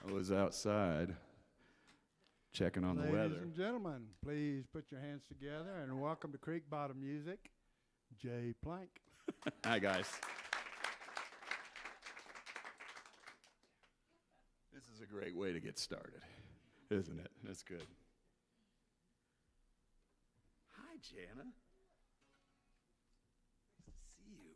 I was outside checking on the weather. Ladies and gentlemen, please put your hands together and welcome to Creekbottom Music, Jay Plank. Hi, guys. This is a great way to get started, isn't it? That's good. Hi, Jana. Nice to see you.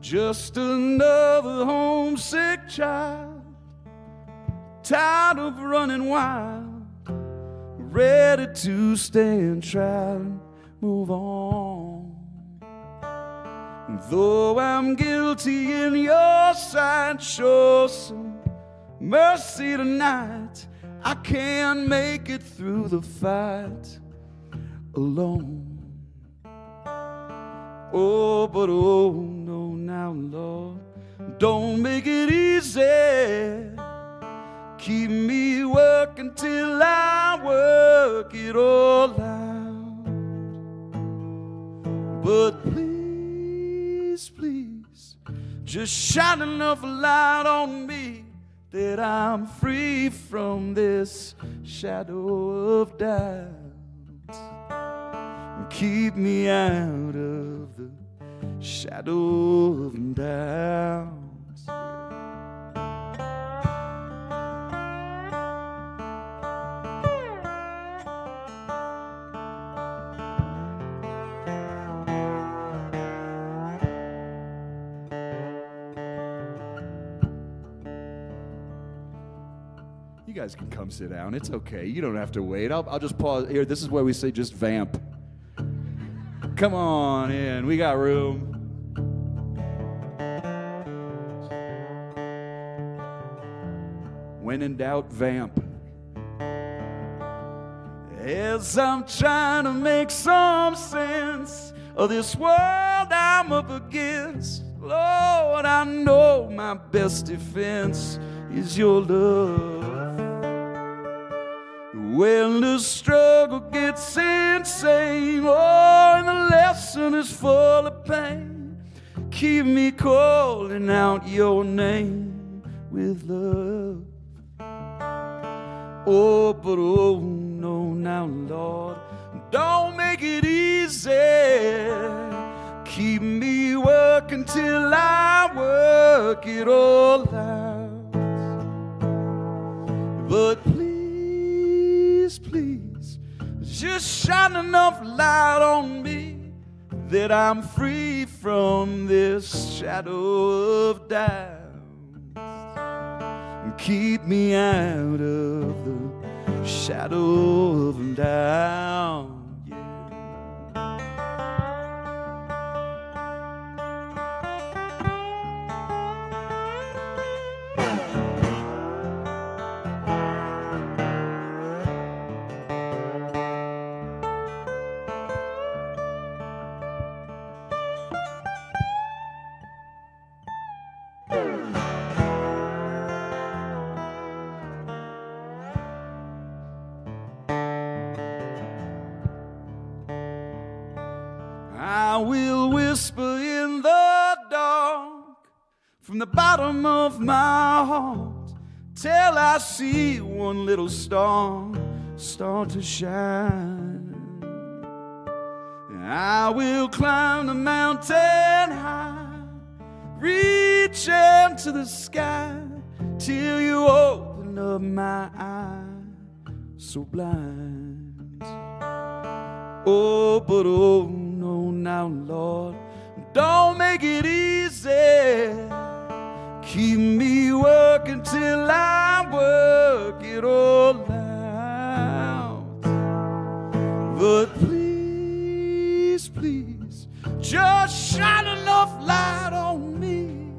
Just another homesick child, tired of running wild, ready to stand trial and move on. And though I'm guilty in your sight, show some mercy tonight. I can't make it through the fight alone. Oh, but oh no, now Lord, don't make it easy. Keep me working till I work it all out. But please, please, just shine enough light on me that I'm free from this shadow of doubt. Keep me out of the shadow of doubt. You guys can come sit down. It's okay. You don't have to wait. I'll just pause here. This is where we say just vamp. Come on in, we got room. When in doubt, vamp. As I'm trying to make some sense of this world I'm up against, Lord, I know my best defense is your love. When the struggle gets insane, oh, and the lesson is full of pain, keep me calling out your name with love. Oh, but oh no, now Lord, don't make it easy. Keep me working till I work it all out. But please, please, just shine enough light on me that I'm free from this shadow of doubt. And keep me out of the shadow of doubt. I will whisper in the dark from the bottom of my heart till I see one little star start to shine. I will climb the mountain high, reach into the sky till you open up my eyes so blind. Oh, but oh no, now, Lord. Don't make it easy. Keep me working till I work it all out. But please, please, just shine enough light on me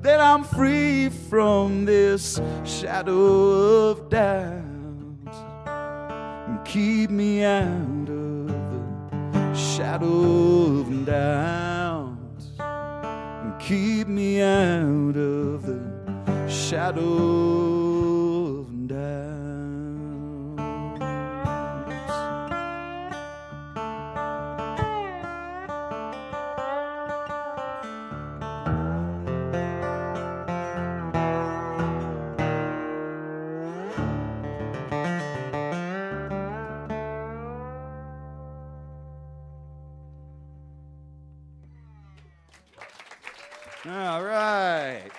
that I'm free from this shadow of doubt. And keep me out of the shadow of doubt. And keep me out of the shadow of doubt. All right.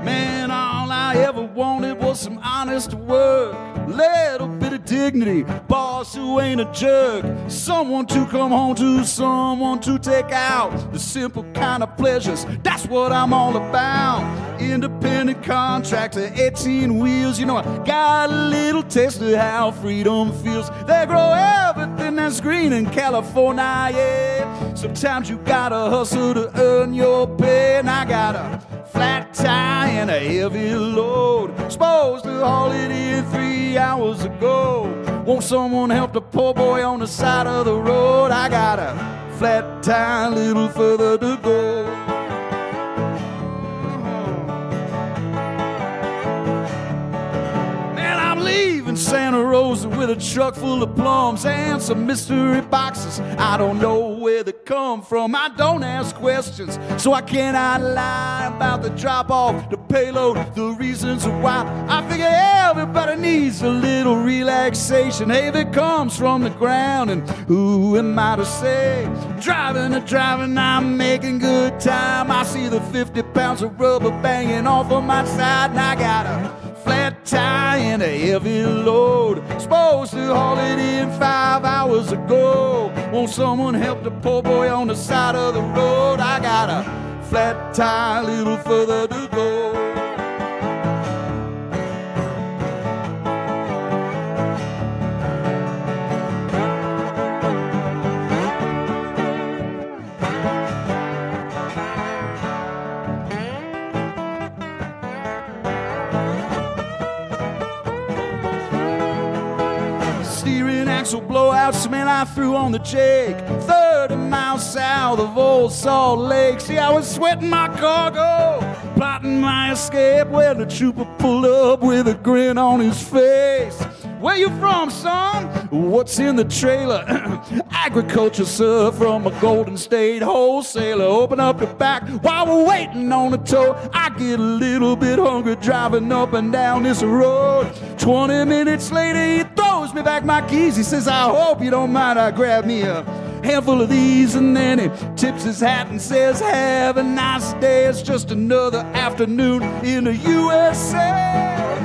Man, all I ever wanted was some honest work, little bit of dignity, boss who ain't a jerk, someone to come home to, someone to take out, the simple kind of pleasures, that's what I'm all about. Independent contractor, 18 wheels, you know, I got a little taste of how freedom feels. They grow everything that's green in California, yeah. Sometimes you gotta hustle to earn your pay, and I got a flat tire and a heavy load, supposed to haul it in 3 hours ago. Won't someone help the poor boy on the side of the road? I got a flat tire, a little further to go. Man, I'm leaving Santa Rosa with a truck full of plums and some mystery boxes. I don't know where they come from, I don't ask questions, so I cannot lie about the drop-off, the payload, the reasons why. I figure everybody needs a little relaxation. Hey, if it comes from the ground, and who am I to say? Driving, I'm making good time. I see the 50 pounds of rubber banging off of my side, and I got a flat tire and a heavy load, supposed to haul it in 5 hours ago. Won't someone help the poor boy on the side of the road? I got a flat tire, a little further to go. Steering axle blowouts, man, I threw on the Jake, 30 miles south of Old Salt Lake. See, I was sweating my cargo, plotting my escape, when the trooper pulled up with a grin on his face. Where you from, son? What's in the trailer? Agriculture, sir, from a Golden State wholesaler. Open up the back while we're waiting on the tow. I get a little bit hungry driving up and down this road. 20 minutes later, he throws me back my keys. He says, I hope you don't mind, I grab me a handful of these, and then he tips his hat and says, have a nice day. It's just another afternoon in the USA.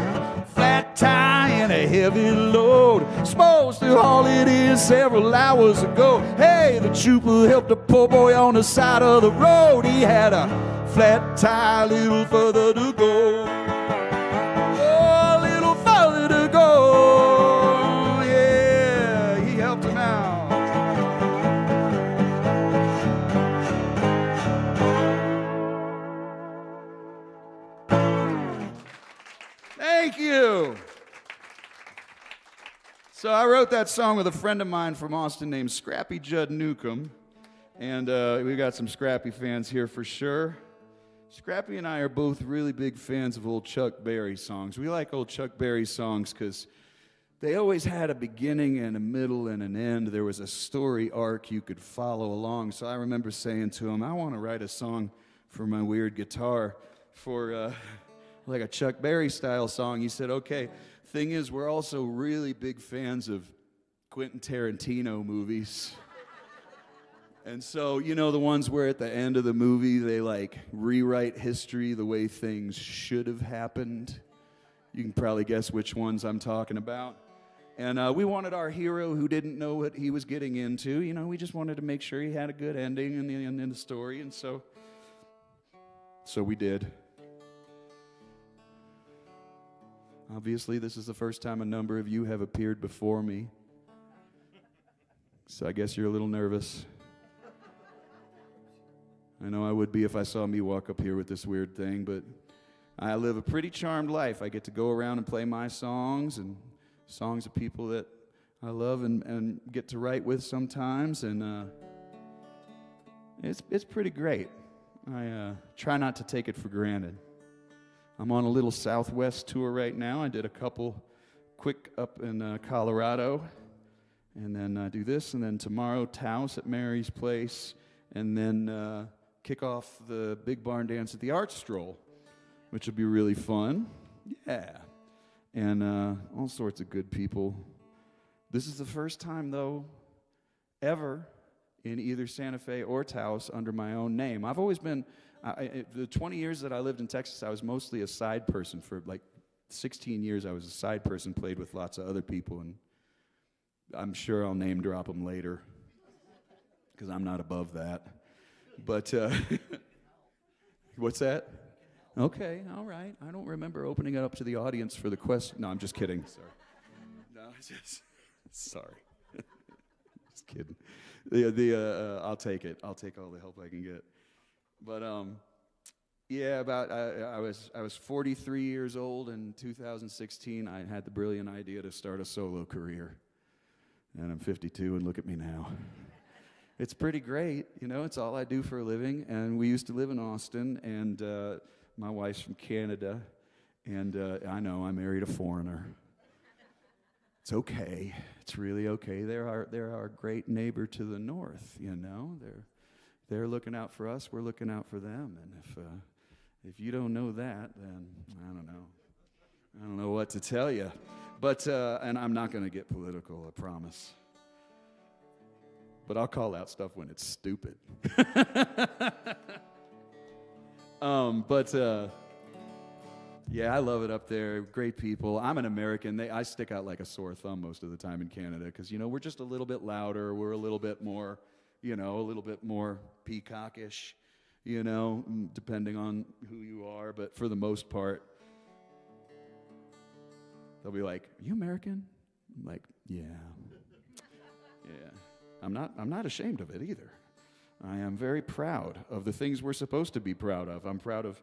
Flat tire and a heavy load, supposed to haul it in several hours ago. Hey, the trooper helped a poor boy on the side of the road. He had a flat tire, a little further to go. Oh, a little further to go. Yeah, he helped him out. Thank you. So I wrote that song with a friend of mine from Austin named Scrappy Judd Newcomb. And we got some Scrappy fans here for sure. Scrappy and I are both really big fans of old Chuck Berry songs. We like old Chuck Berry songs because they always had a beginning and a middle and an end. There was a story arc you could follow along. So I remember saying to him, I want to write a song for my weird guitar for like a Chuck Berry style song. He said, okay. Thing is, we're also really big fans of Quentin Tarantino movies. And so, you know, the ones where at the end of the movie they like rewrite history the way things should have happened. You can probably guess which ones I'm talking about. And we wanted our hero who didn't know what he was getting into. You know, we just wanted to make sure he had a good ending in the story, and so we did. Obviously, this is the first time a number of you have appeared before me. So I guess you're a little nervous. I know I would be if I saw me walk up here with this weird thing, but I live a pretty charmed life. I get to go around and play my songs and songs of people that I love and get to write with sometimes, and it's pretty great. I try not to take it for granted. I'm on a little Southwest tour right now. I did a couple quick up in Colorado, and then do this, and then tomorrow Taos at Mary's Place, and then kick off the big barn dance at the Art Stroll, which will be really fun. Yeah. And all sorts of good people. This is the first time, though, ever in either Santa Fe or Taos under my own name. I've always been, the 20 years that I lived in Texas, I was mostly a side person. For like 16 years, I was a side person, played with lots of other people, and I'm sure I'll name drop them later, because I'm not above that. But, what's that? Okay, all right. I don't remember opening it up to the audience for the question. No, I'm just kidding. Sorry. No, sorry. Just kidding. I'll take it. I'll take all the help I can get. But yeah, I was 43 years old in 2016. I had the brilliant idea to start a solo career, and I'm 52, and look at me now. It's pretty great, you know. It's all I do for a living, and we used to live in Austin, and my wife's from Canada, and I know I married a foreigner. It's okay. It's really okay. They're our great neighbor to the north, you know. They're looking out for us. We're looking out for them. And if you don't know that, then I don't know. I don't know what to tell you. But and I'm not going to get political, I promise. But I'll call out stuff when it's stupid. Yeah, I love it up there. Great people. I'm an American. I stick out like a sore thumb most of the time in Canada because, you know, we're just a little bit louder. We're a little bit more, you know, a little bit more peacockish, you know, depending on who you are. But for the most part, they'll be like, "Are you American?" I'm like, "Yeah." Yeah. I'm not ashamed of it either. I am very proud of the things we're supposed to be proud of. I'm proud of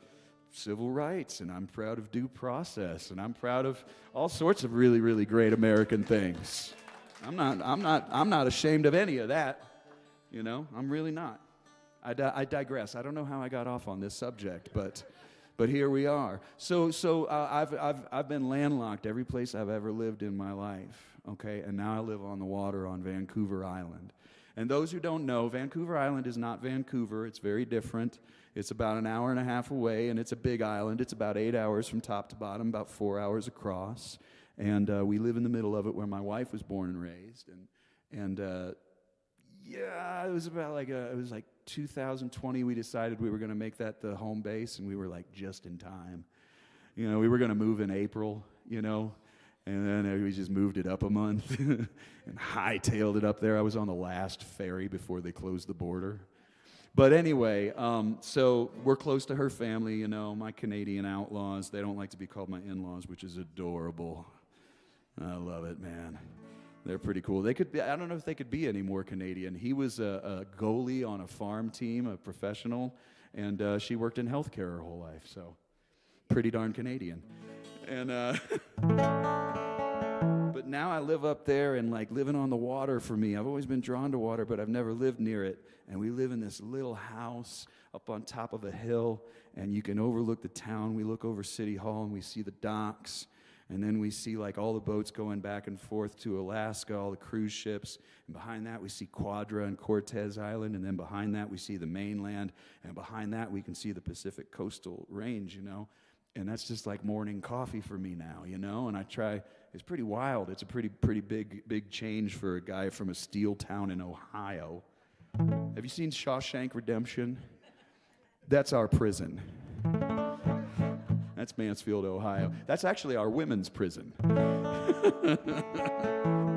civil rights, and I'm proud of due process, and I'm proud of all sorts of really, really great American things. I'm not ashamed of any of that. You know, I'm really not. I digress. I don't know how I got off on this subject, but here we are. So I've been landlocked every place I've ever lived in my life. Okay, and now I live on the water on Vancouver Island. And those who don't know, Vancouver Island is not Vancouver. It's very different. It's about an hour and a half away, and it's a big island. It's about 8 hours from top to bottom, about 4 hours across. And we live in the middle of it where my wife was born and raised. And yeah, it was about it was like 2020 we decided we were going to make that the home base, and we were like just in time. You know, we were going to move in April, you know. And then we just moved it up a month and hightailed it up there. I was on the last ferry before they closed the border. But anyway, so we're close to her family, you know, my Canadian outlaws. They don't like to be called my in-laws, which is adorable. I love it, man. They're pretty cool. They could be, I don't know if they could be any more Canadian. He was a goalie on a farm team, a professional, and she worked in healthcare her whole life, so pretty darn Canadian. And but now I live up there, and like living on the water for me, I've always been drawn to water, but I've never lived near it. And we live in this little house up on top of a hill, and you can overlook the town. We look over City Hall, and we see the docks, and then we see like all the boats going back and forth to Alaska, all the cruise ships, and behind that we see Quadra and Cortez Island, and then behind that we see the mainland, and behind that we can see the Pacific Coastal Range, you know. And that's just like morning coffee for me now, you know. And I try. It's pretty wild. It's a pretty big change for a guy from a steel town in Ohio. Have you seen Shawshank Redemption? That's our prison. That's Mansfield, Ohio. That's actually our women's prison.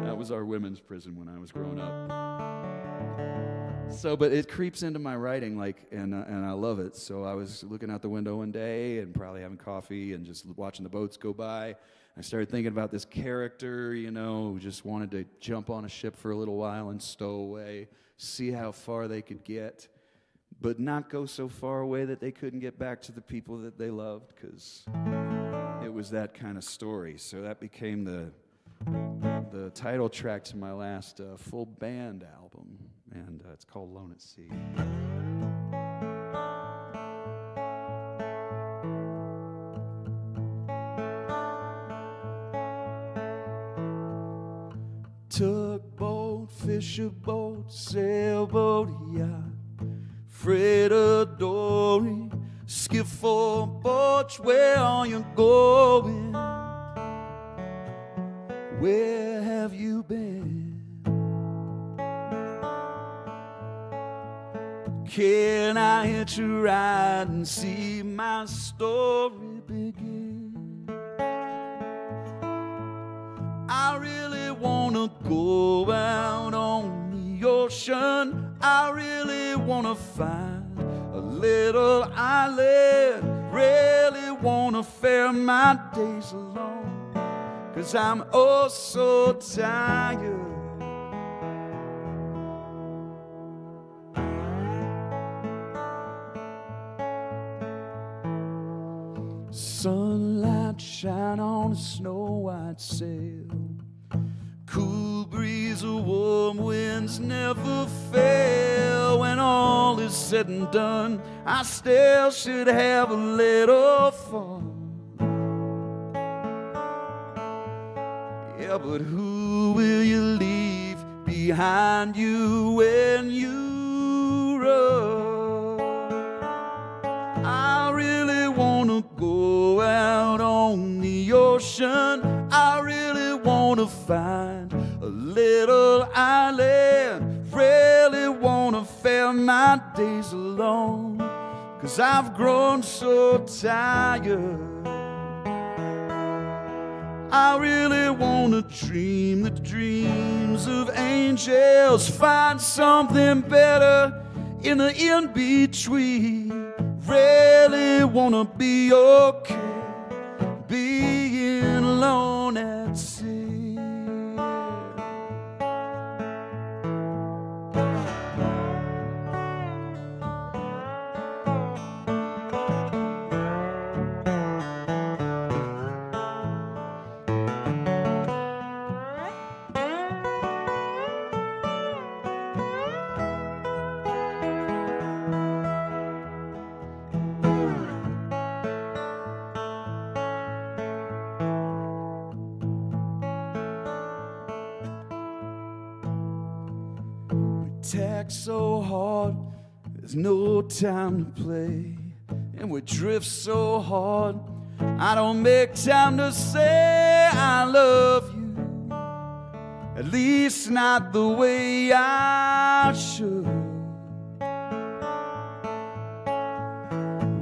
That was our women's prison when I was growing up. So, but it creeps into my writing, and I love it. So I was looking out the window one day and probably having coffee and just watching the boats go by. I started thinking about this character, who just wanted to jump on a ship for a little while and stow away, see how far they could get, but not go so far away that they couldn't get back to the people that they loved, because it was that kind of story. So that became the title track to my last full band album, and it's called Lone at Sea. Tugboat, fisher boat, sailboat, yacht, freighter dory, skiff or barge, where are you going? Where have you been? Can I hitch a ride and see my story begin? I really wanna go out on the ocean. I really wanna find a little island. Really wanna fare my days alone, 'cause I'm oh so tired. Sunlight shine on a snow-white sail. Cool breeze of warm winds never fail. When all is said and done, I still should have a little fun. Yeah, but who will you leave behind you when you run? I really wanna go out on the ocean. I really wanna find a little island. Really wanna fare my days alone, 'cause I've grown so tired. I really wanna dream the dreams of angels, find something better in the in-between. Really wanna be okay being alone at sea. Tack so hard, there's no time to play. And we drift so hard, I don't make time to say I love you. At least not the way I should.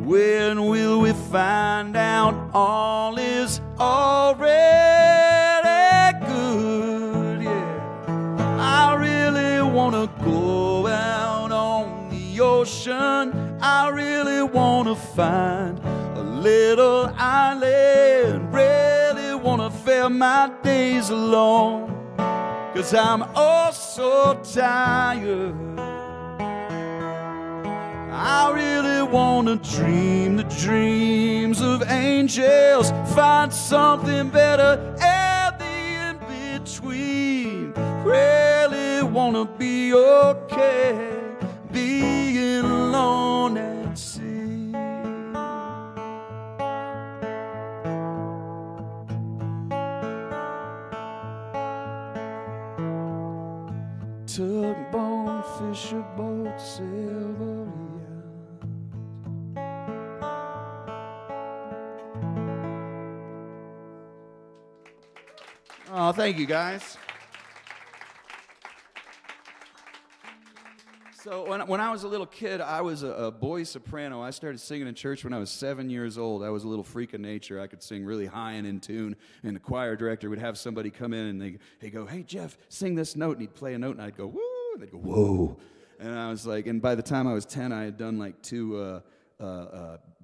When will we find out all is already good? Yeah, I really wanna go out on the ocean. I really wanna find a little island. Really wanna fare my days alone, 'cause I'm oh so tired. I really wanna dream the dreams of angels, find something better at the in-between. Really wanna be okay being alone at sea. Tugboat, fisher boat, sailboat, oh, thank you, guys. So when I was a little kid, I was a boy soprano. I started singing in church when I was 7 years old. I was a little freak of nature. I could sing really high and in tune, and the choir director would have somebody come in, and he'd go, "Hey, Jeff, sing this note," and he'd play a note, and I'd go, "Woo," and they'd go, "Whoa." And I was like, and by the time I was 10, I had done like 2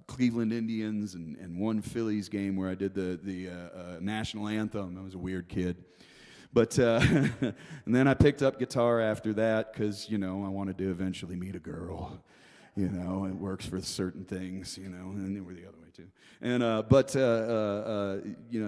Cleveland Indians and 1 Phillies game where I did the national anthem. I was a weird kid. But, and then I picked up guitar after that because, I wanted to eventually meet a girl. It works for certain things, and they were the other way too. And, I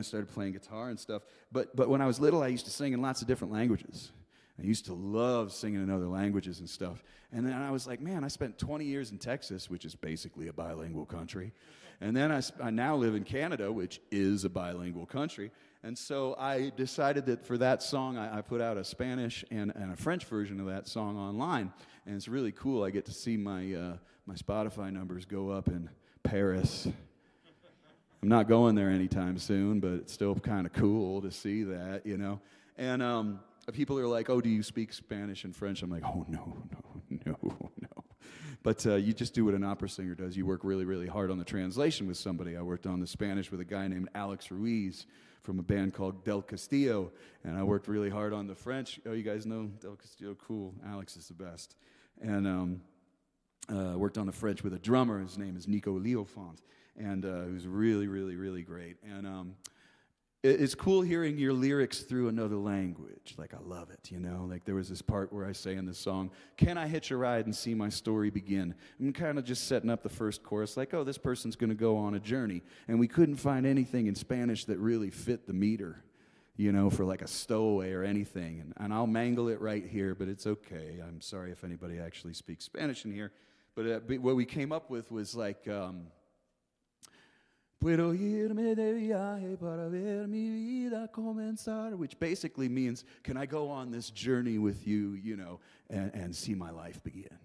started playing guitar and stuff. But when I was little, I used to sing in lots of different languages. I used to love singing in other languages and stuff. And then I was like, man, I spent 20 years in Texas, which is basically a bilingual country. And then I now live in Canada, which is a bilingual country. And so I decided that for that song, I put out a Spanish and a French version of that song online. And it's really cool. I get to see my Spotify numbers go up in Paris. I'm not going there anytime soon, but it's still kind of cool to see that, And people are like, "Oh, do you speak Spanish and French?" I'm like, "Oh, no. But you just do what an opera singer does. You work really, really hard on the translation with somebody. I worked on the Spanish with a guy named Alex Ruiz from a band called Del Castillo, and I worked really hard on the French. Oh, you guys know Del Castillo? Cool. Alex is the best. And worked on the French with a drummer. His name is Nico Leofant, and he was really, really, really great. And it's cool hearing your lyrics through another language. Like, I love it, Like, there was this part where I say in this song, "Can I hitch a ride and see my story begin?" I'm kind of just setting up the first chorus, like, oh, this person's going to go on a journey. And we couldn't find anything in Spanish that really fit the meter, for like a stowaway or anything. And I'll mangle it right here, but it's okay. I'm sorry if anybody actually speaks Spanish in here. But what we came up with was like... Puedo irme de viaje para ver mi vida comenzar, which basically means, can I go on this journey with you, and see my life begin?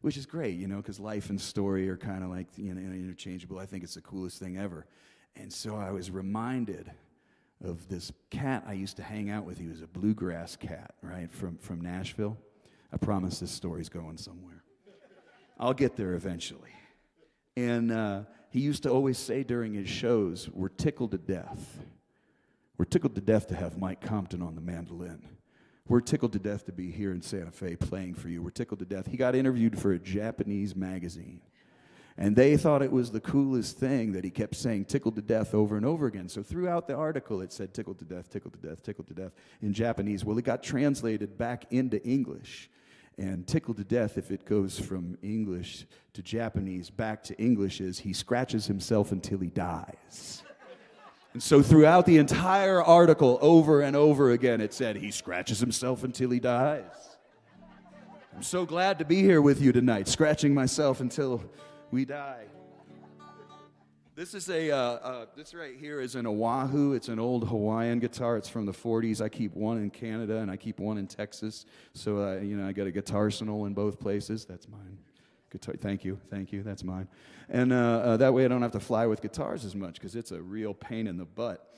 Which is great, because life and story are kind of like, interchangeable. I think it's the coolest thing ever. And so I was reminded of this cat I used to hang out with. He was a bluegrass cat, right, from Nashville. I promise this story's going somewhere. I'll get there eventually. And he used to always say during his shows, "We're tickled to death. We're tickled to death to have Mike Compton on the mandolin. We're tickled to death to be here in Santa Fe playing for you. We're tickled to death." He got interviewed for a Japanese magazine. And they thought it was the coolest thing that he kept saying "tickled to death" over and over again. So throughout the article, it said "tickled to death, tickled to death, tickled to death" in Japanese. Well, it got translated back into English. And "tickled to death," if it goes from English to Japanese back to English, is he scratches himself until he dies. And so throughout the entire article, over and over again, it said he scratches himself until he dies. I'm so glad to be here with you tonight, scratching myself until we die. This is this right here is an Oahu. It's an old Hawaiian guitar. It's from the 40s. I keep one in Canada and I keep one in Texas. So, I got a guitar arsenal in both places. That's mine. Guitar. Thank you. That's mine. And that way I don't have to fly with guitars as much because it's a real pain in the butt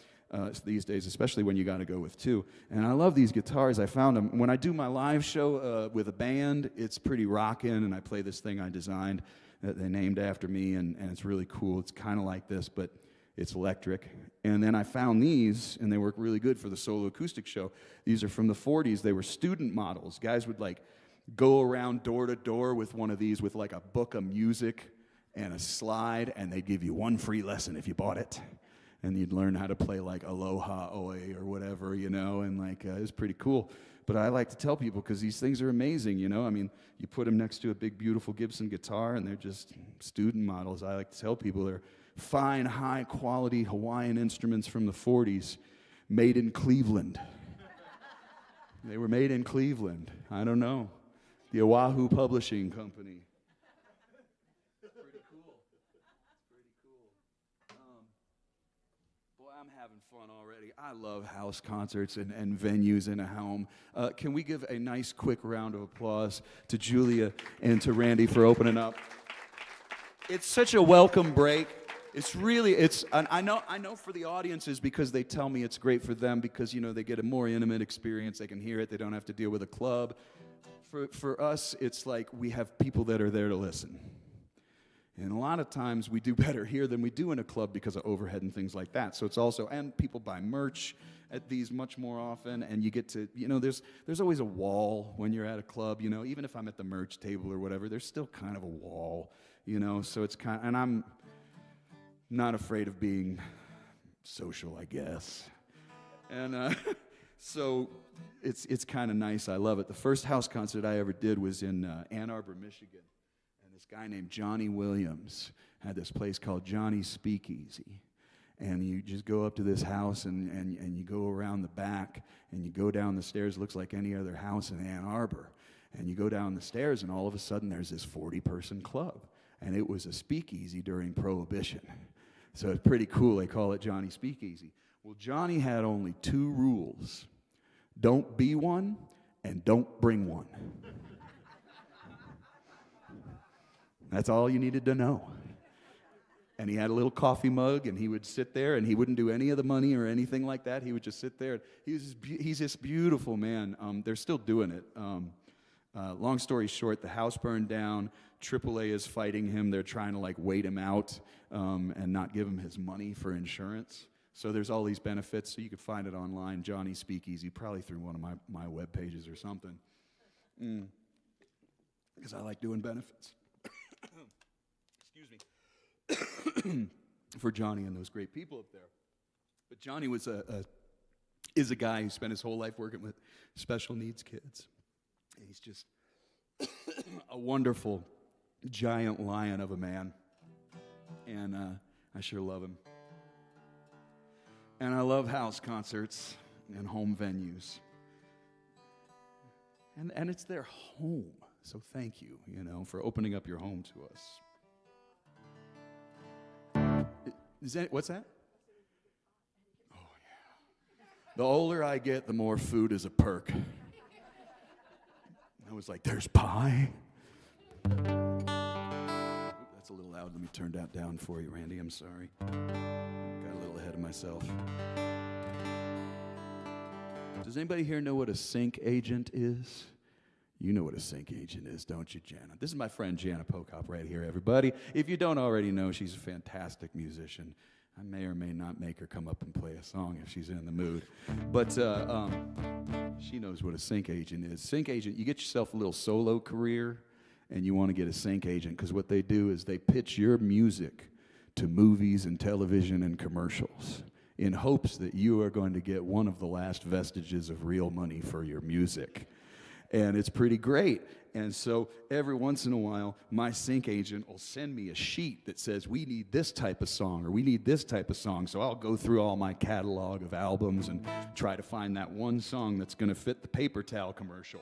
these days, especially when you got to go with 2. And I love these guitars. I found them. When I do my live show with a band, it's pretty rockin', and I play this thing I designed that they named after me, and it's really cool. It's kind of like this, but it's electric. And then I found these, and they work really good for the solo acoustic show. These are from the 40s. They were student models. Guys would go around door to door with one of these with a book of music and a slide, and they'd give you 1 free lesson if you bought it. And you'd learn how to play Aloha Oe or whatever, and it was pretty cool. But I like to tell people, because these things are amazing, you put them next to a big, beautiful Gibson guitar, and they're just student models. I like to tell people they're fine, high-quality Hawaiian instruments from the 40s, made in Cleveland. They were made in Cleveland. I don't know. The Oahu Publishing Company. Pretty cool. Boy, I'm having fun already. I love house concerts and venues in a home. Can we give a nice, quick round of applause to Julia and to Randy for opening up? It's such a welcome break. I know for the audiences, because they tell me it's great for them because, they get a more intimate experience. They can hear it. They don't have to deal with a club. for us, it's like we have people that are there to listen. And a lot of times we do better here than we do in a club because of overhead and things like that. So it's also, and people buy merch at these much more often, and you get to, there's always a wall when you're at a club, even if I'm at the merch table or whatever, there's still kind of a wall, so it's and I'm not afraid of being social, I guess. And so it's kind of nice. I love it. The first house concert I ever did was in Ann Arbor, Michigan. And this guy named Johnny Williams had this place called Johnny's Speakeasy. And you just go up to this house and you go around the back and you go down the stairs. It looks like any other house in Ann Arbor. And you go down the stairs and all of a sudden there's this 40-person club. And it was a speakeasy during Prohibition. So it's pretty cool. They call it Johnny Speakeasy. Well, Johnny had only 2 rules. Don't be one and don't bring one. That's all you needed to know. And he had a little coffee mug, and he would sit there, and he wouldn't do any of the money or anything like that. He would just sit there. He's this beautiful man. They're still doing it. Long story short, the house burned down. AAA is fighting him. They're trying to wait him out and not give him his money for insurance. So there's all these benefits. So you can find it online, Johnny Speakeasy, probably through one of my web pages or something. Because I like doing benefits. Excuse me. For Johnny and those great people up there. But Johnny was is a guy who spent his whole life working with special needs kids. And he's just a wonderful giant lion of a man. And I sure love him. And I love house concerts and home venues. And it's their home. So thank you, for opening up your home to us. What's that? Oh, yeah. The older I get, the more food is a perk. I was like, there's pie? That's a little loud. Let me turn that down for you, Randy. I'm sorry. Got a little ahead of myself. Does anybody here know what a sync agent is? You know what a sync agent is, don't you, Jana? This is my friend Jana Pokop right here, everybody. If you don't already know, she's a fantastic musician. I may or may not make her come up and play a song if she's in the mood. But she knows what a sync agent is. Sync agent, you get yourself a little solo career, and you want to get a sync agent, because what they do is they pitch your music to movies and television and commercials in hopes that you are going to get one of the last vestiges of real money for your music. And it's pretty great. And so every once in a while, my sync agent will send me a sheet that says, we need this type of song, or we need this type of song. So I'll go through all my catalog of albums and try to find that one song that's going to fit the paper towel commercial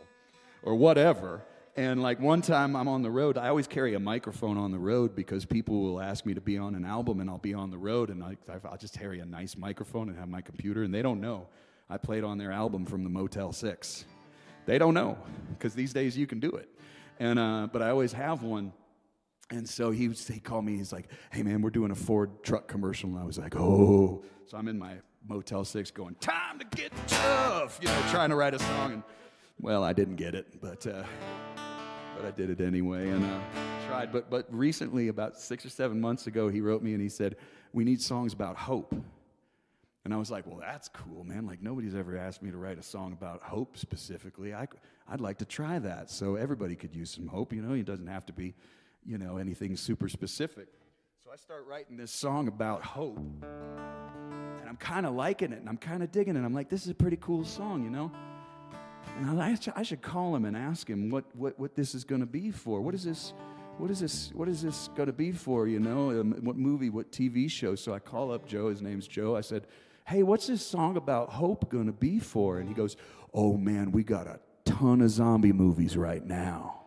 or whatever. And one time I'm on the road, I always carry a microphone on the road because people will ask me to be on an album, and I'll be on the road, and I'll just carry a nice microphone and have my computer, and they don't know I played on their album from the Motel 6. They don't know, because these days you can do it. And but I always have one. And so he called me. He's like, hey, man, we're doing a Ford truck commercial. And I was like, oh. So I'm in my Motel 6 going, time to get tough, trying to write a song. And, well, I didn't get it, but I did it anyway. And tried. But recently, about 6 or 7 months ago, he wrote me and he said, we need songs about hope. And I was like, well, that's cool, man. Nobody's ever asked me to write a song about hope specifically. I'd like to try that. So everybody could use some hope, It doesn't have to be, anything super specific. So I start writing this song about hope. And I'm kind of liking it, and I'm kind of digging it. I'm like, this is a pretty cool song, And I should call him and ask him what this is going to be for. What is this going to be for, What movie, what TV show? So I call up Joe. His name's Joe. I said, hey, what's this song about hope going to be for? And he goes, oh, man, we got a ton of zombie movies right now.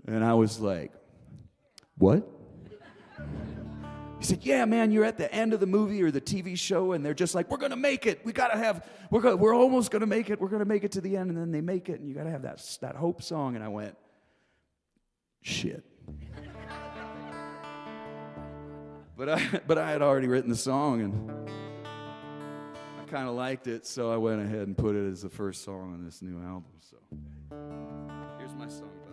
And I was like, what? He said, yeah, man, you're at the end of the movie or the TV show, and they're just like, we're going to make it. We're almost going to make it. We're going to make it to the end, and then they make it, and you got to have that hope song. And I went, shit. But I had already written the song, and kind of liked it, so I went ahead and put it as the first song on this new album. So here's my song about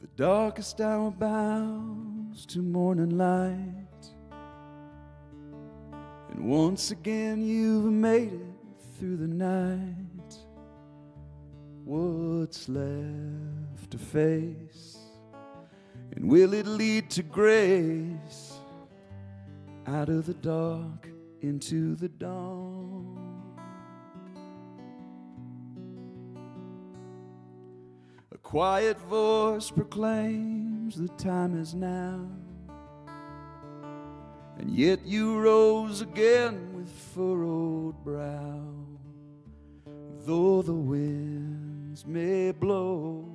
the darkest hour bows to morning light, and once again you've made it through the night. What's left to face, and will it lead to grace? Out of the dark into the dawn. A quiet voice proclaims the time is now, and yet you rose again with furrowed brow. Though the winds may blow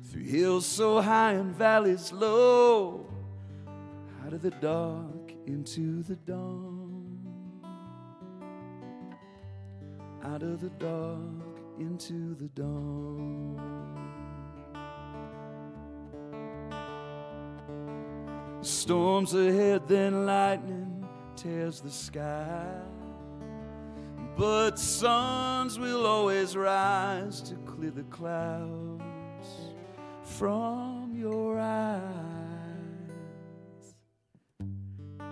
through hills so high and valleys low, out of the dark into the dawn. Out of the dark into the dawn. Storms ahead, then lightning tears the sky, but suns will always rise to clear the clouds from your eyes.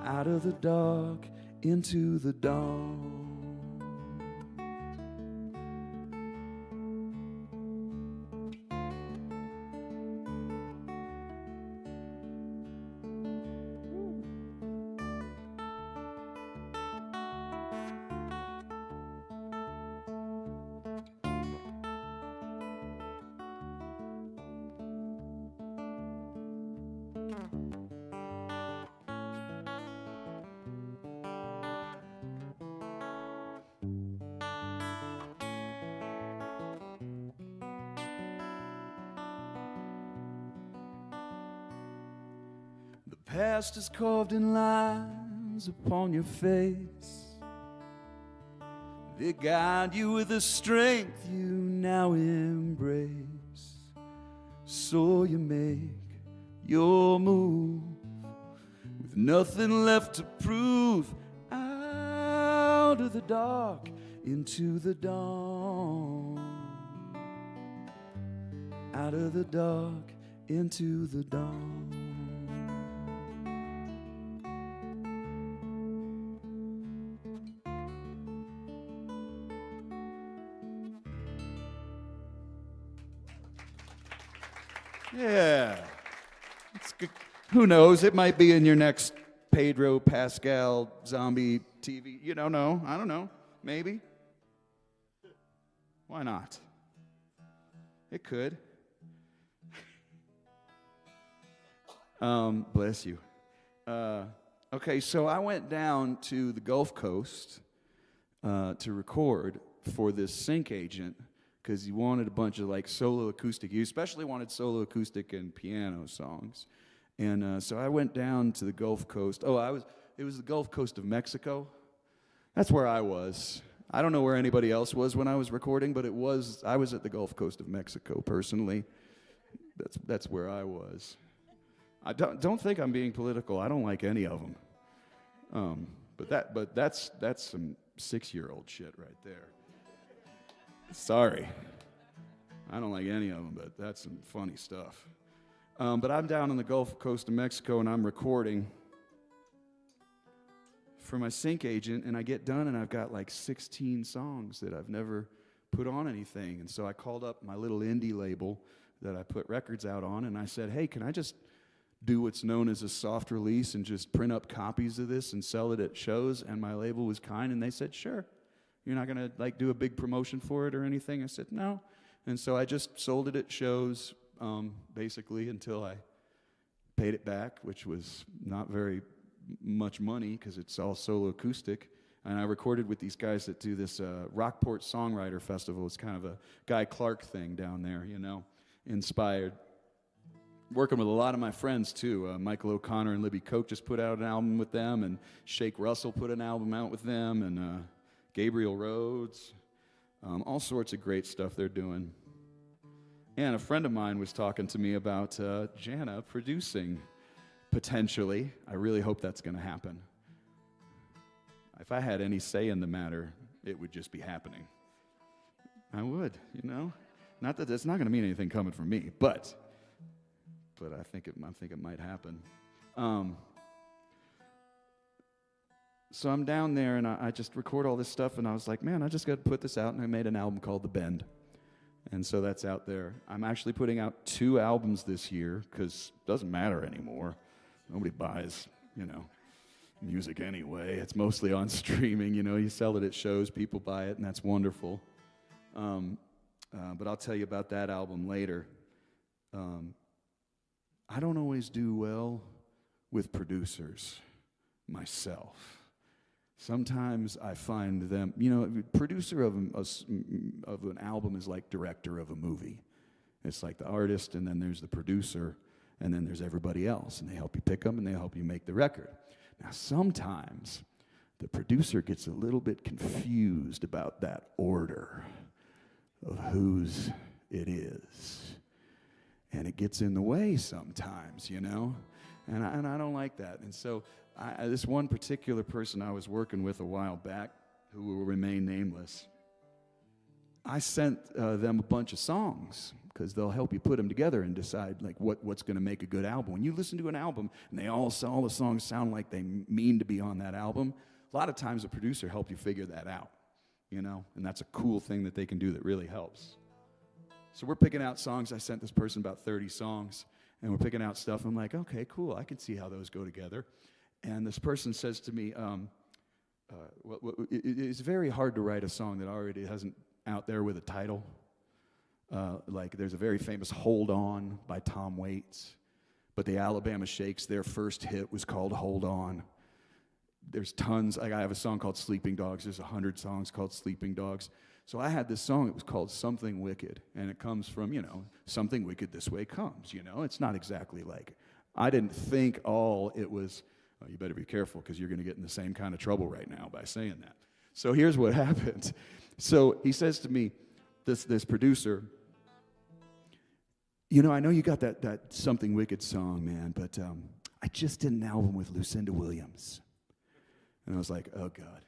Out of the dark into the dawn. The past is carved in lines upon your face. They guide you with the strength you now embrace. So you make your move with nothing left to prove. Out of the dark into the dawn. Out of the dark into the dawn. Yeah. It's good. Who knows? It might be in your next Pedro Pascal zombie TV. You don't know. I don't know. Maybe. Why not? It could. Bless you. Okay, so I went down to the Gulf Coast to record for this sync agent, because he wanted a bunch of like solo acoustic. He especially wanted solo acoustic and piano songs. And so I went down to the Gulf Coast. It was the Gulf Coast of Mexico. That's where I was. I don't know where anybody else was when I was recording, but I was at the Gulf Coast of Mexico personally. That's where I was. I don't think I'm being political. I don't like any of them. But that's some 6-year-old shit right there. Sorry. I don't like any of them, but that's some funny stuff. But I'm down on the Gulf Coast of Mexico, and I'm recording for my sync agent, and I get done, and I've got like 16 songs that I've never put on anything. And so I called up my little indie label that I put records out on, and I said, hey, can I just do what's known as a soft release and just print up copies of this and sell it at shows? And my label was kind, and they said, sure. You're not going to like do a big promotion for it or anything? I said, no. And so I just sold it at shows, basically, until I paid it back, which was not very much money because it's all solo acoustic. And I recorded with these guys that do this Rockport Songwriter Festival. It's kind of a Guy Clark thing down there, you know, inspired. Working with a lot of my friends, too. Michael O'Connor and Libby Koch just put out an album with them, and Shake Russell put an album out with them, and Gabriel Rhodes. All sorts of great stuff they're doing. And a friend of mine was talking to me about Jana producing, potentially. I really hope that's going to happen. If I had any say in the matter, it would just be happening. I would, you know? Not that it's not going to mean anything coming from me, but I think it might happen. So I'm down there, and I just record all this stuff, and I was like, man, I just got to put this out, and I made an album called The Bend. And so that's out there. I'm actually putting out 2 albums this year, because it doesn't matter anymore. Nobody buys, you know, music anyway. It's mostly on streaming, you know. You sell it at shows, people buy it, and that's wonderful. But I'll tell you about that album later. I don't always do well with producers myself. Sometimes I find them, you know, producer of an album is like director of a movie. It's like the artist, and then there's the producer, and then there's everybody else, and they help you pick them, and they help you make the record. Now, sometimes the producer gets a little bit confused about that order of whose it is. And it gets in the way sometimes, you know? And I don't like that. And so this one particular person I was working with a while back, who will remain nameless, I sent them a bunch of songs, because they'll help you put them together and decide like what's going to make a good album. When you listen to an album and all the songs sound like they mean to be on that album, a lot of times a producer helps you figure that out, you know? And that's a cool thing that they can do that really helps. So we're picking out songs. I sent this person about 30 songs, and we're picking out stuff. I'm like, okay, cool. I can see how those go together. And this person says to me, it's very hard to write a song that already hasn't out there with a title. Like there's a very famous Hold On by Tom Waits, but the Alabama Shakes, their first hit was called Hold On. There's tons. Like I have a song called Sleeping Dogs. There's 100 songs called Sleeping Dogs. So I had this song, it was called Something Wicked, and it comes from, you know, something wicked this way comes, you know? It's not exactly like, I didn't think all it was, oh, you better be careful because you're going to get in the same kind of trouble right now by saying that. So here's what happened. So he says to me, this producer, you know, I know you got that Something Wicked song, man, but I just did an album with Lucinda Williams. And I was like, oh, God.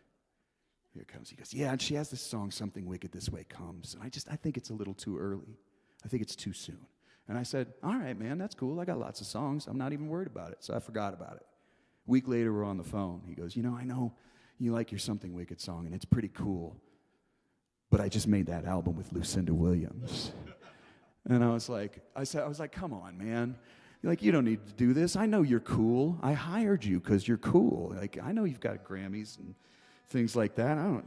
Here it comes. He goes, yeah, and she has this song, Something Wicked This Way Comes. And I think it's a little too early. I think it's too soon. And I said, all right, man, that's cool. I got lots of songs. I'm not even worried about it. So I forgot about it. A week later, we're on the phone. He goes, you know, I know you like your Something Wicked song, and it's pretty cool. But I just made that album with Lucinda Williams. And I was like, come on, man. Like, you don't need to do this. I know you're cool. I hired you because you're cool. Like, I know you've got Grammys and things like that.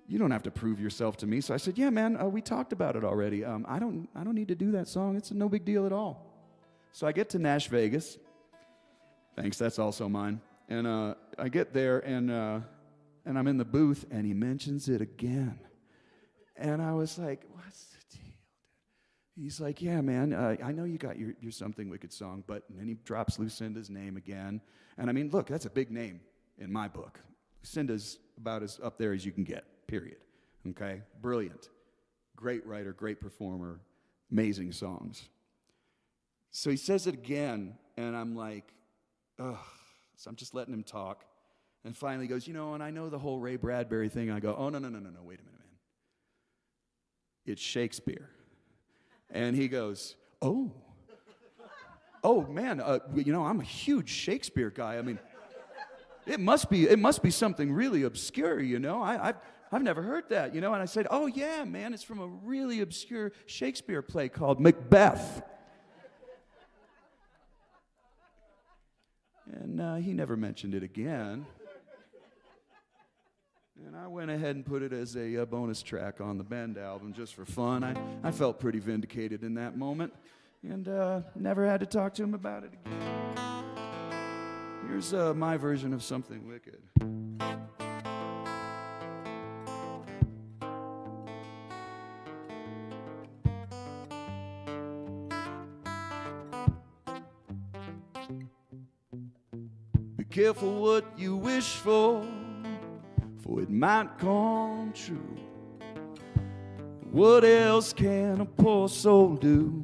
You don't have to prove yourself to me. So I said, yeah, man, we talked about it already. I don't need to do that song. It's no big deal at all. So I get to Nash Vegas. Thanks, that's also mine. And I get there, and I'm in the booth, and he mentions it again. And I was like, what's the deal? He's like, yeah, man, I know you got your Something Wicked song, but and then he drops Lucinda's name again. And I mean, look, that's a big name in my book. Lucinda's about as up there as you can get, period. Okay? Brilliant. Great writer, great performer, amazing songs. So he says it again, and I'm like, ugh. So I'm just letting him talk. And finally he goes, you know, and I know the whole Ray Bradbury thing. I go, oh, no, wait a minute, man. It's Shakespeare. And he goes, oh, man, you know, I'm a huge Shakespeare guy. I mean, it must be something really obscure, you know. I've never heard that, you know. And I said, oh, yeah, man, it's from a really obscure Shakespeare play called Macbeth. And he never mentioned it again. And I went ahead and put it as a bonus track on the Bend album just for fun. I felt pretty vindicated in that moment, and never had to talk to him about it again. Here's my version of Something Wicked. Be careful what you wish for it might come true. What else can a poor soul do?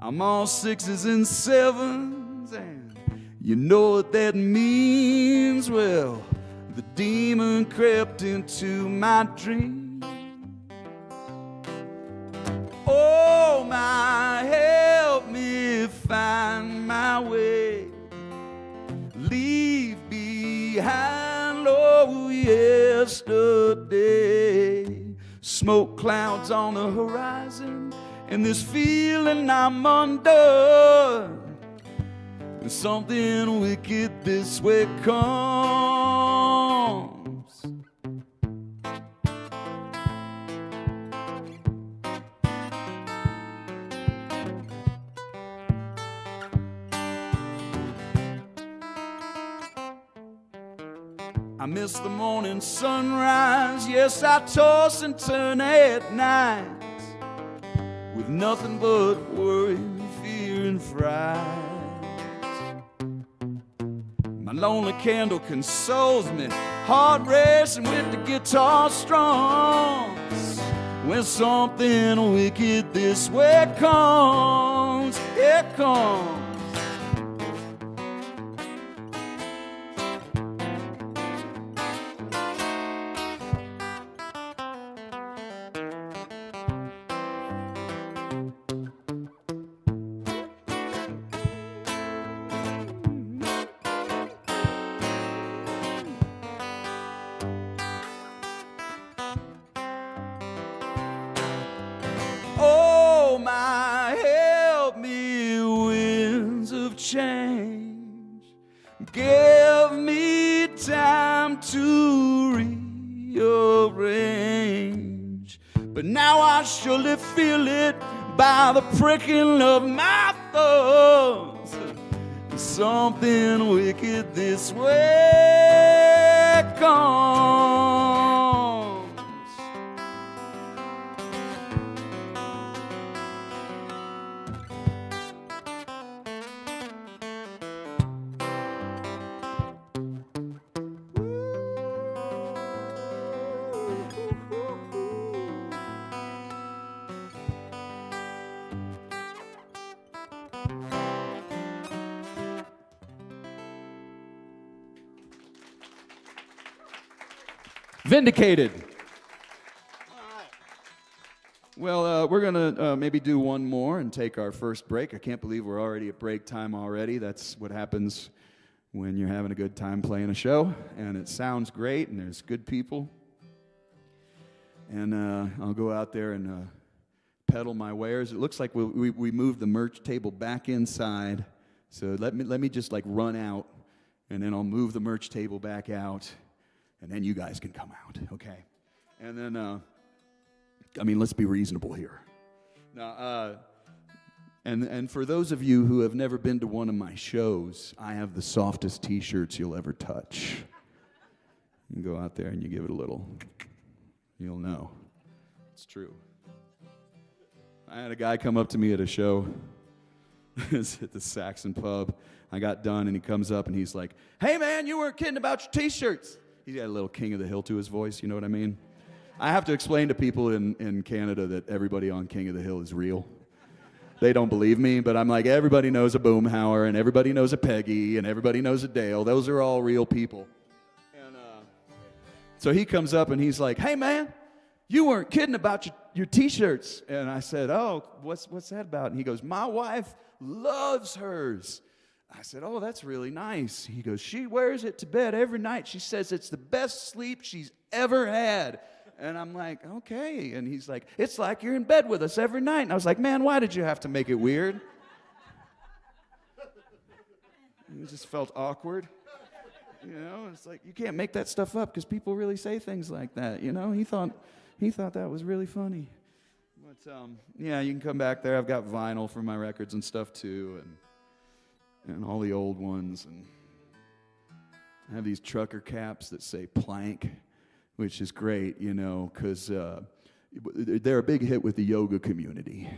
I'm all 6s and 7s, and you know what that means. Well, the demon crept into my dream. Oh, my, help me find my way. Leave behind, oh, yesterday. Smoke clouds on the horizon, and this feeling I'm undone. When something wicked this way comes. I miss the morning sunrise. Yes, I toss and turn at night, with nothing but worry, fear, and fright. My lonely candle consoles me, heart racing with the guitar strums. When something wicked this way comes, it comes. Oh, my, help me, winds of change. Give me time to rearrange. But now I surely feel it by the pricking of my thumbs. Something wicked this way comes. Vindicated. Well, we're going to maybe do one more and take our first break. I can't believe we're already at break time already. That's what happens when you're having a good time playing a show, and it sounds great, and there's good people. And I'll go out there and peddle my wares. It looks like we moved the merch table back inside, so let me just like run out, and then I'll move the merch table back out. And then you guys can come out, okay? And then, I mean, let's be reasonable here. Now, and for those of you who have never been to one of my shows, I have the softest T-shirts you'll ever touch. You can go out there and you give it a little, you'll know. It's true. I had a guy come up to me at a show. It's at the Saxon Pub. I got done, and he comes up, and he's like, "Hey, man, you weren't kidding about your T-shirts." He's got a little King of the Hill to his voice, you know what I mean? I have to explain to people in Canada that everybody on King of the Hill is real. They don't believe me, but I'm like, everybody knows a Boomhauer, and everybody knows a Peggy, and everybody knows a Dale. Those are all real people. And so he comes up, and he's like, "Hey, man, you weren't kidding about your T-shirts." And I said, "Oh, what's that about?" And he goes, "My wife loves hers." I said, "Oh, that's really nice." He goes, "She wears it to bed every night. She says it's the best sleep she's ever had." And I'm like, "Okay." And he's like, "It's like you're in bed with us every night." And I was like, "Man, why did you have to make it weird?" It just felt awkward. You know, it's like, you can't make that stuff up because people really say things like that, you know? He thought that was really funny. But, yeah, you can come back there. I've got vinyl for my records and stuff, too. and all the old ones, and I have these trucker caps that say plank, which is great, you know, because they're a big hit with the yoga community.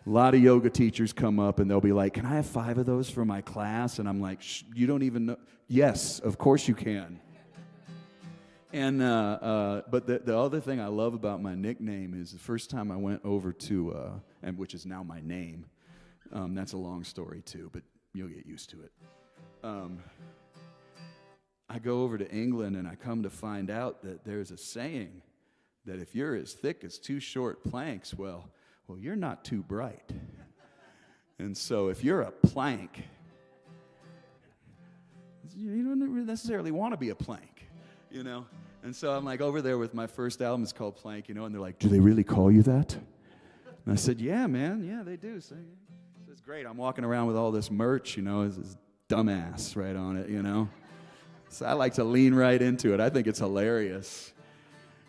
A lot of yoga teachers come up and they'll be like, can I have 5 of those for my class? And I'm like, you don't even know. Yes, of course you can. And but the other thing I love about my nickname is the first time I went over to, and which is now my name. That's a long story too, but you'll get used to it. I go over to England and I come to find out that there's a saying that if you're as thick as 2 short planks, well, you're not too bright. And so if you're a plank, you don't necessarily want to be a plank, you know? And so I'm like over there with my first album, it's called Plank, you know, and they're like, do they really call you that? And I said, yeah, man, yeah, they do. So it's great. I'm walking around with all this merch, you know, this dumbass right on it, you know? So I like to lean right into it. I think it's hilarious.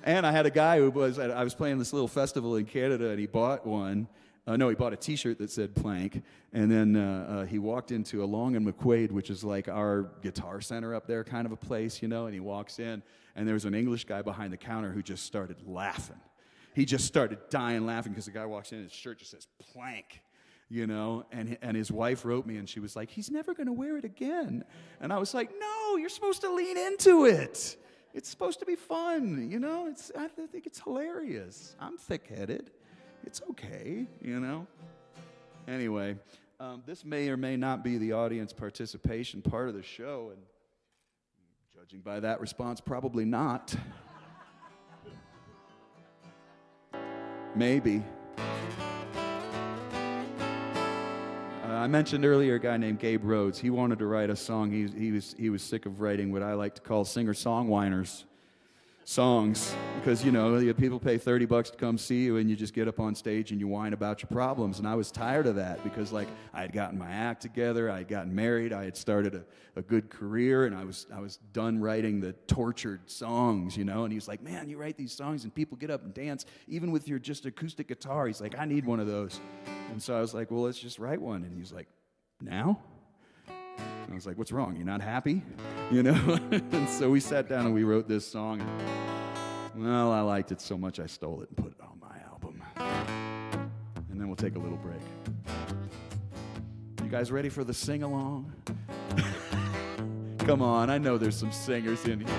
And I had a guy I was playing this little festival in Canada, and he bought one. He bought a T-shirt that said Plank, and then he walked into a Long and McQuaid, which is like our guitar center up there kind of a place, you know, and he walks in, and there was an English guy behind the counter who just started laughing. He just started dying laughing because the guy walks in, and his shirt just says Plank, you know, and his wife wrote me, and she was like, he's never going to wear it again. And I was like, no, you're supposed to lean into it. It's supposed to be fun, you know? I think it's hilarious. I'm thick-headed. It's okay, you know? Anyway, this may or may not be the audience participation part of the show, and judging by that response, probably not. Maybe. I mentioned earlier a guy named Gabe Rhodes. He wanted to write a song. He was sick of writing what I like to call singer-songwhiners songs, because, you know, people pay $30 to come see you, and you just get up on stage and you whine about your problems. And I was tired of that because, like, I had gotten my act together, I had gotten married, I had started a good career, and I was done writing the tortured songs, you know. And he was like, man, you write these songs and people get up and dance even with your just acoustic guitar. He's like, I need one of those. And so I was like, well, let's just write one. And he's like, now? And I was like, what's wrong? You're not happy? You know? And so we sat down and we wrote this song. And, well, I liked it so much I stole it and put it on my album. And then we'll take a little break. You guys ready for the sing-along? Come on, I know there's some singers in here.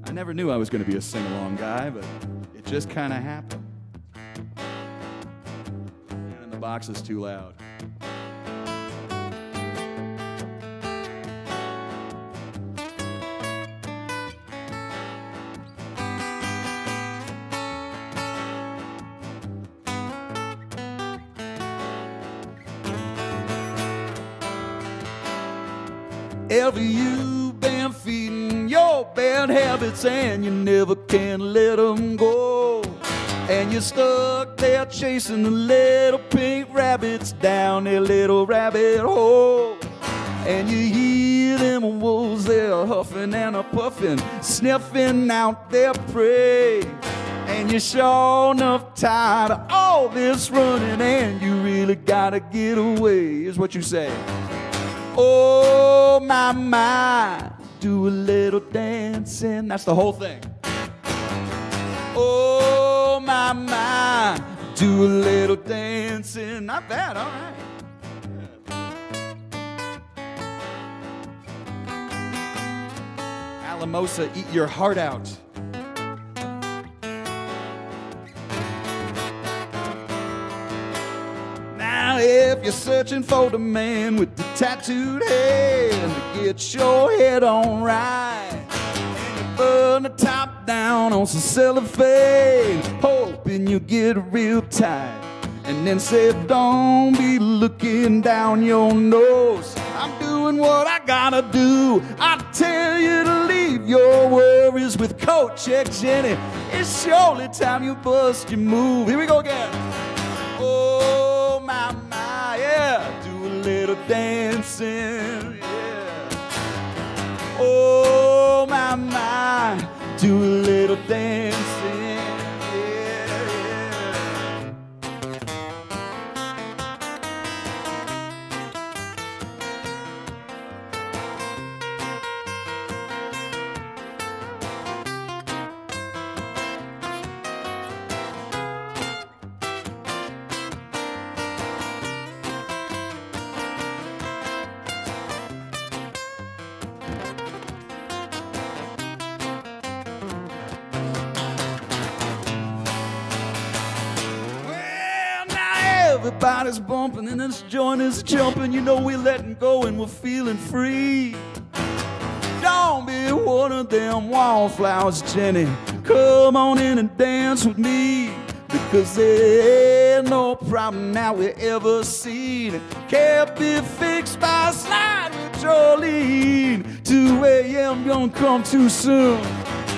I never knew I was going to be a sing-along guy, but it just kind of happened. And the box is too loud. Ever you've been feeding your bad habits and you never can let them go, and you're stuck there chasing the little pink rabbits down their little rabbit hole, and you hear them wolves, they're huffing and a puffing, sniffing out their prey, and you're sure enough tired of all this running, and you really gotta get away, is what you say. Oh, my, do a little dancing. That's the whole thing. Oh, my, do a little dancing. Not bad, all right. Alamosa, eat your heart out. Now, if you're searching for the man with the tattooed head to get your head on right, and you burn the top down on some cellophane, hoping you get real tight, and then say, don't be looking down your nose. I'm doing what I gotta do. I tell you to leave your worries with Coach X, Jenny. It's surely time you bust your move. Here we go again. Oh, my, yeah, do a little dancing, yeah. Oh, my, do a little dancing, yeah, yeah. Everybody's bumping and this joint is jumping. You know we're letting go and we're feeling free. Don't be one of them wallflowers, Jenny. Come on in and dance with me. Because there ain't no problem now we ever seen. It can't be fixed by a slide with Jolene. 2 a.m. gonna come too soon.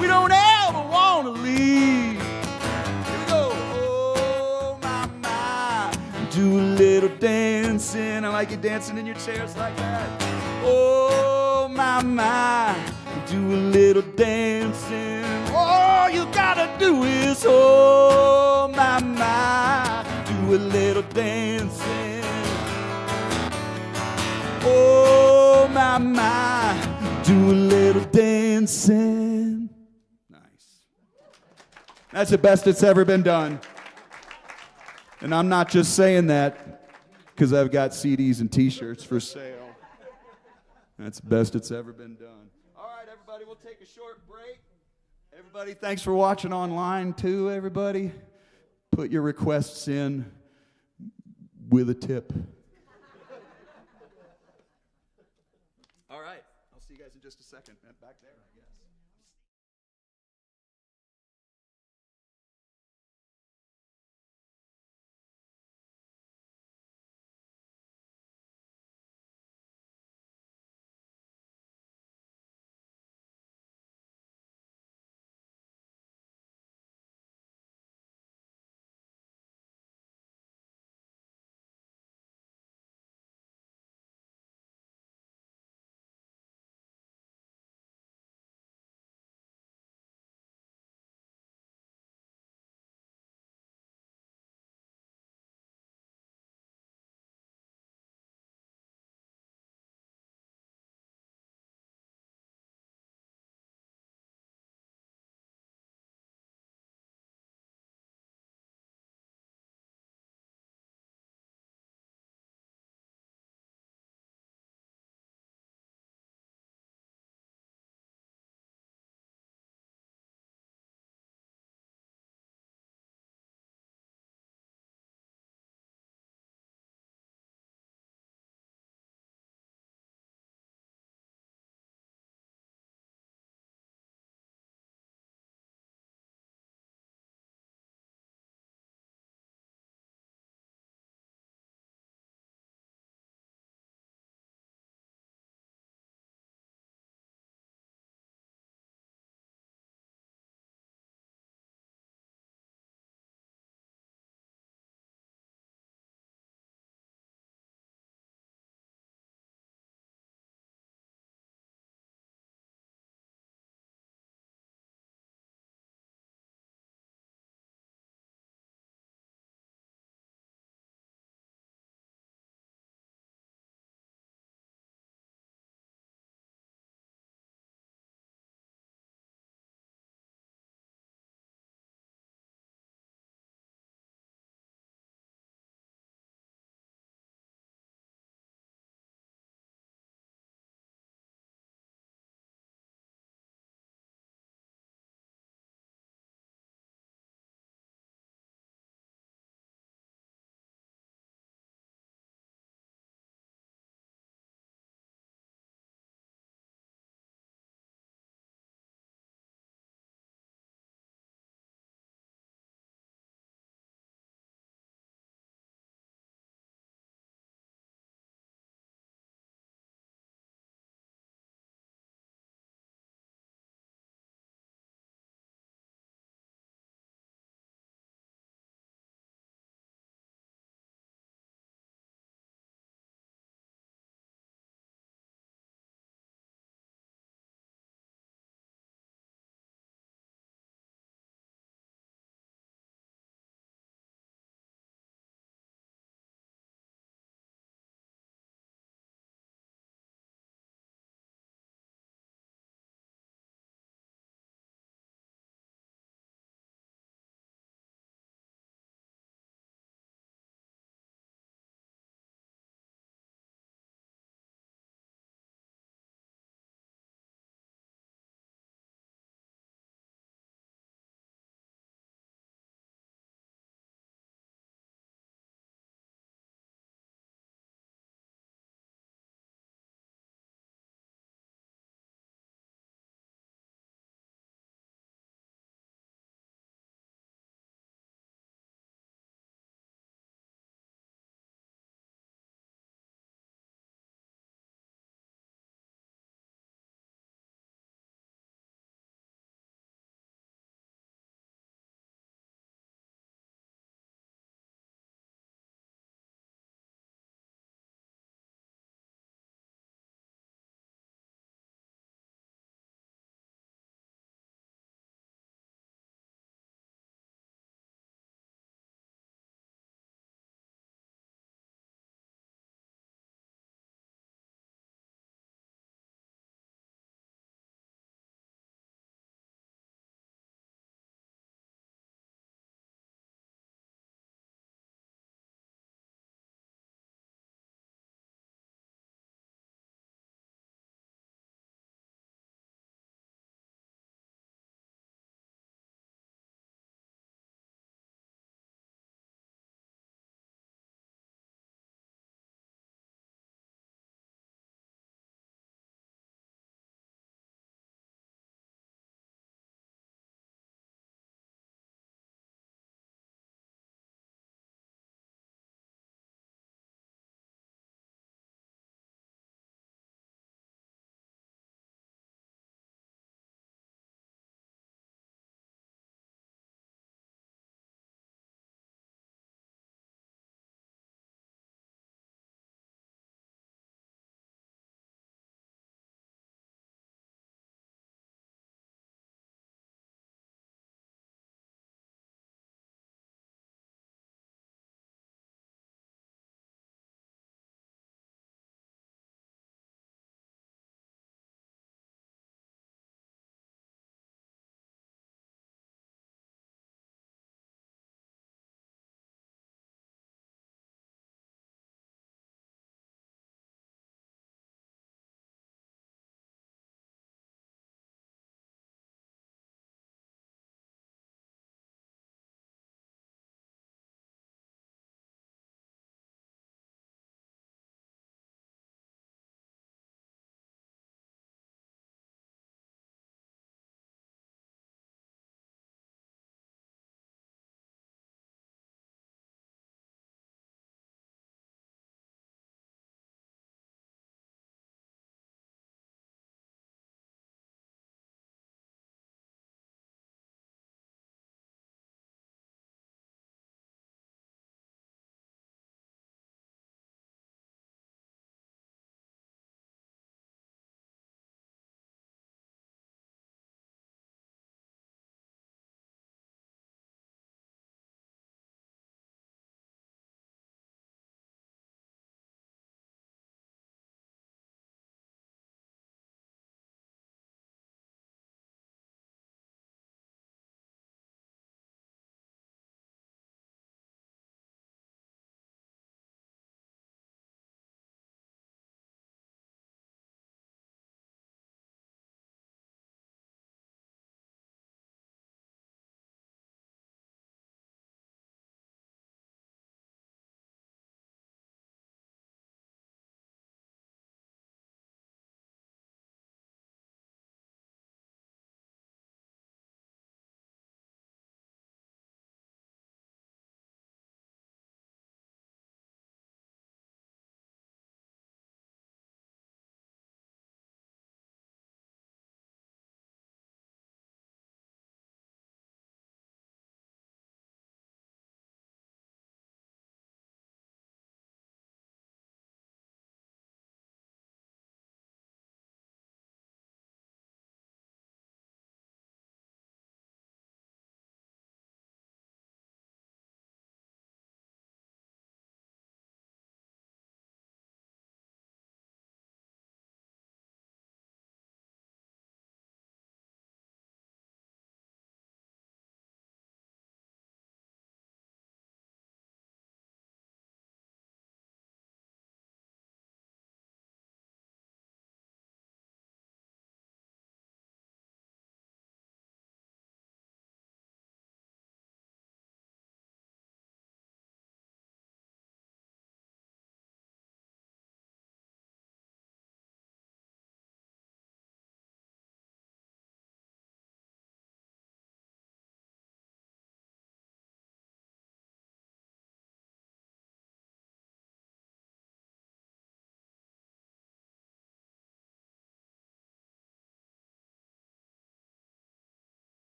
We don't ever wanna leave. Here we go. Oh my, my. Do a little dancing. I like you dancing in your chairs like that. Oh my, my. Do a little dancing. All you gotta do is, oh my, my. Do a little dancing. Oh my, my. Do a little dancing. Nice. That's the best it's ever been done. And I'm not just saying that because I've got CDs and t-shirts for sale. That's the best it's ever been done. All right, everybody, we'll take a short break. Everybody, thanks for watching online, too, everybody. Put your requests in with a tip. All right, I'll see you guys in just a second. Back there, I guess.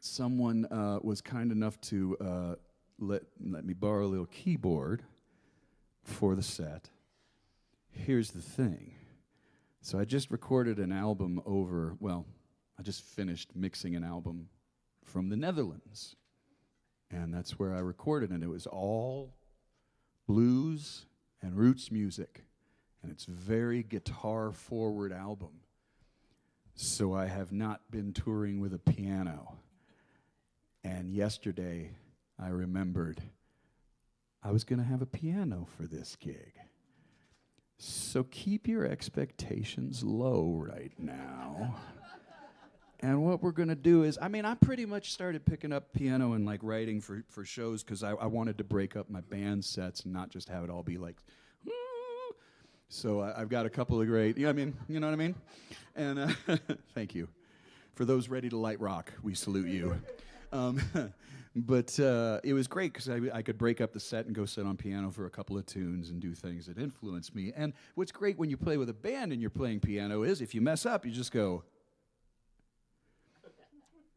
someone was kind enough to let me borrow a little keyboard for the set. Here's the thing. So I just recorded an album I just finished mixing an album from the Netherlands. And that's where I recorded, and it was all blues and roots music. And it's a very guitar-forward album. So I have not been touring with a piano. And yesterday, I remembered I was going to have a piano for this gig. So keep your expectations low right now. And what we're going to do is, I pretty much started picking up piano and like writing for shows because I wanted to break up my band sets and not just have it all be like, woo. So I've got a couple of great, you know what I mean? And thank you. For those ready to light rock, we salute you. But it was great because I could break up the set and go sit on piano for a couple of tunes and do things that influenced me. And what's great when you play with a band and you're playing piano is if you mess up, you just go,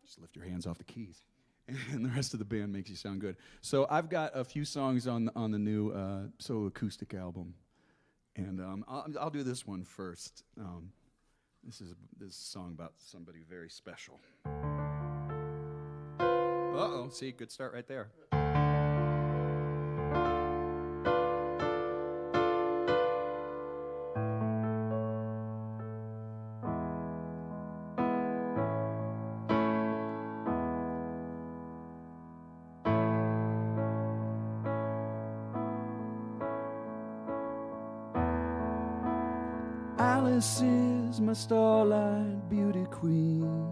just lift your hands off the keys. And the rest of the band makes you sound good. So I've got a few songs on the new solo acoustic album. And I'll do this one first. This is a song about somebody very special. Uh-oh, see, good start right there. Alice is my starlight beauty queen.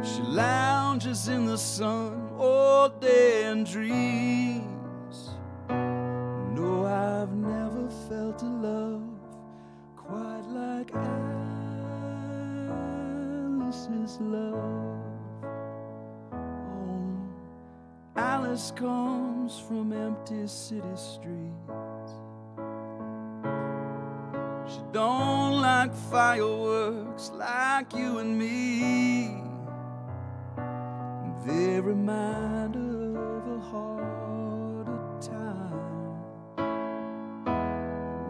She lounges in the sun all day and dreams. No, I've never felt a love quite like Alice's love. Oh, Alice comes from empty city streets. She don't like fireworks like you and me. They remind her of a harder time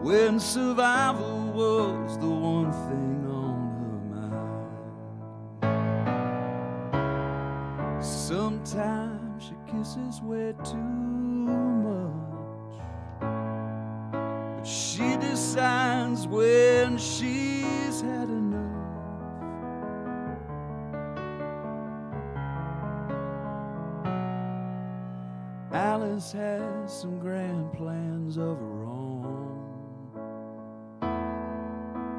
when survival was the one thing on her mind. Sometimes she kisses way too much, but she decides when she's had enough. Alice has some grand plans of her own.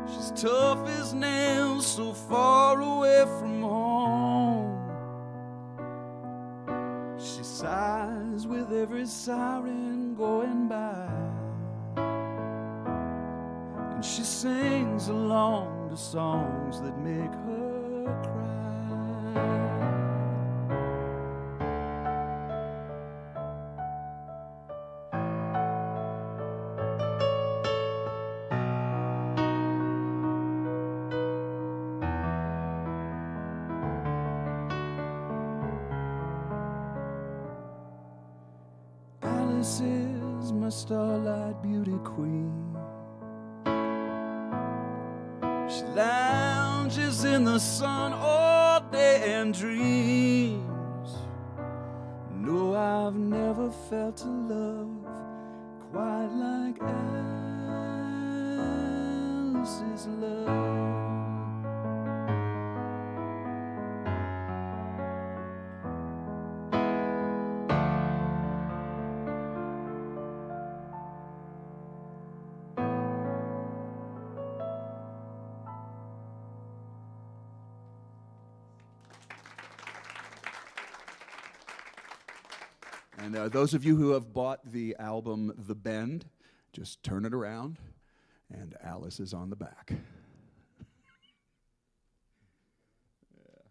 She's tough as nails, so far away from home. She sighs with every siren going by, and she sings along to songs that make her cry. Alice is my starlight beauty queen. She lounges in the sun all day and dreams. No, I've never felt a love quite like Alice's love. And those of you who have bought the album The Bend, just turn it around, and Alice is on the back. Yeah.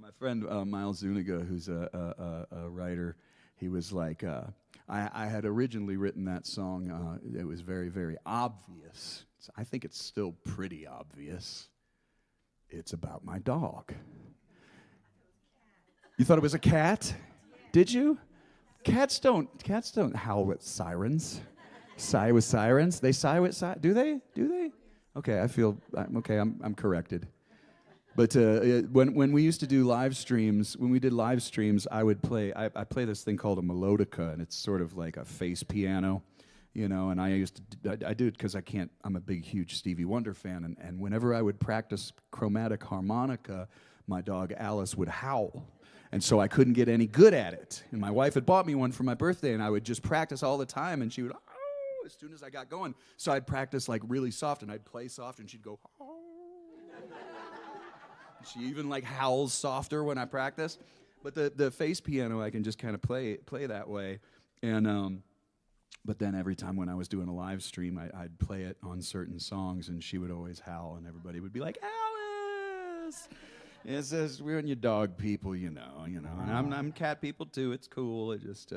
My friend Miles Zuniga, who's a writer, he was like, I had originally written that song. It was very, very obvious. I think it's still pretty obvious. It's about my dog. You thought it was a cat? Did you? Cats don't howl with sirens. Sigh with sirens. They sigh with do they? Do they? Okay, I'm corrected. But when we used to do live streams, I would play. I play this thing called a melodica, and it's sort of like a face piano, And I do it because I'm a big, huge Stevie Wonder fan, and whenever I would practice chromatic harmonica, my dog Alice would howl, and so I couldn't get any good at it. And my wife had bought me one for my birthday, and I would just practice all the time, and she would as soon as I got going. So I'd practice like really soft, and I'd play soft, and she'd go. She even like howls softer when I practice, but the face piano I can just kind of play that way, and but then every time when I was doing a live stream, I'd play it on certain songs, and she would always howl, and everybody would be like, Alice. It says we're your dog people, and I'm cat people too. It's cool. It just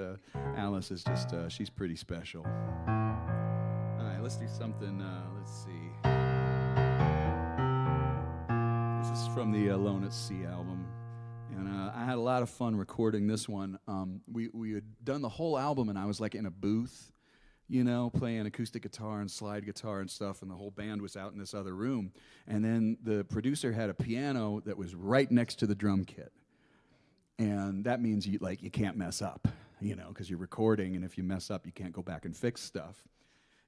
Alice is just she's pretty special. All right, let's do something. Let's see. This is from the Alone at Sea album, and I had a lot of fun recording this one. We had done the whole album, and I was like in a booth, playing acoustic guitar and slide guitar and stuff, and the whole band was out in this other room. And then the producer had a piano that was right next to the drum kit, and that means you can't mess up, because you're recording, and if you mess up, you can't go back and fix stuff.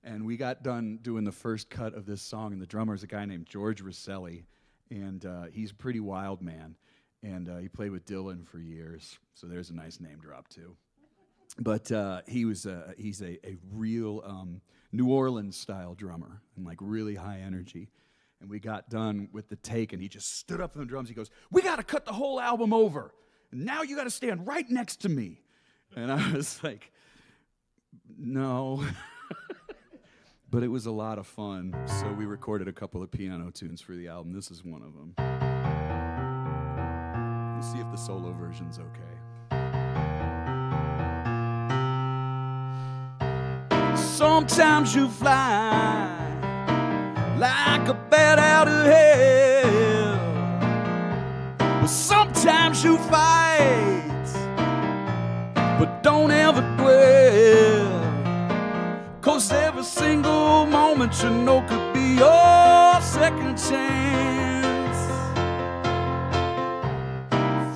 And we got done doing the first cut of this song, and the drummer is a guy named George Rosselli. And he's a pretty wild man, and he played with Dylan for years, so there's a nice name drop too. But he's a real New Orleans style drummer, and like really high energy. And we got done with the take, and he just stood up on the drums. He goes, "We got to cut the whole album over. And now you got to stand right next to me." And I was like, "No." But it was a lot of fun, so we recorded a couple of piano tunes for the album. This is one of them. We'll see if the solo version's okay. Sometimes you fly like a bat out of hell, but sometimes you fight, but don't ever dwell. 'Cause every single moment could be your second chance.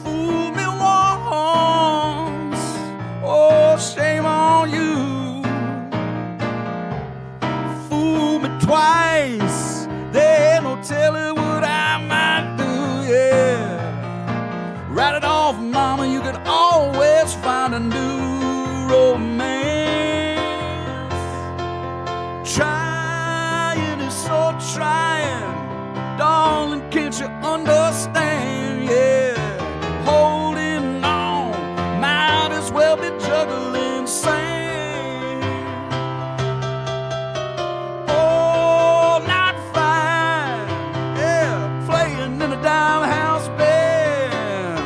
Fool me once, oh shame on you. Fool me twice, there ain't no telling what I might do, yeah. Write it off, mama, you could always find a new romance. Trying is so trying, darling, can't you understand, yeah. Holding on, might as well be juggling sand. Oh, not fine, yeah, playing in a dime house band.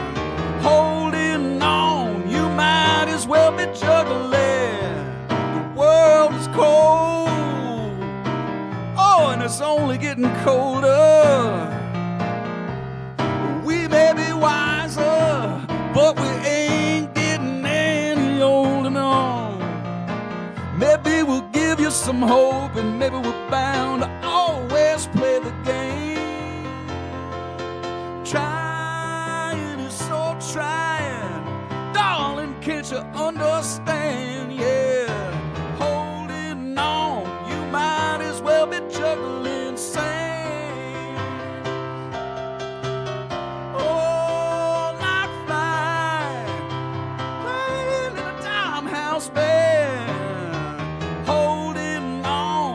Holding on, you might as well be juggling. The world is cold, and it's only getting colder. We may be wiser, but we ain't getting any older, no. Maybe we'll give you some hope, and maybe we're bound to always play the game. Trying is so trying, darling, can't you understand, yeah. Holding on, you might as well be juggling sand. Oh, not fine, playing in a dime house band. Holding on,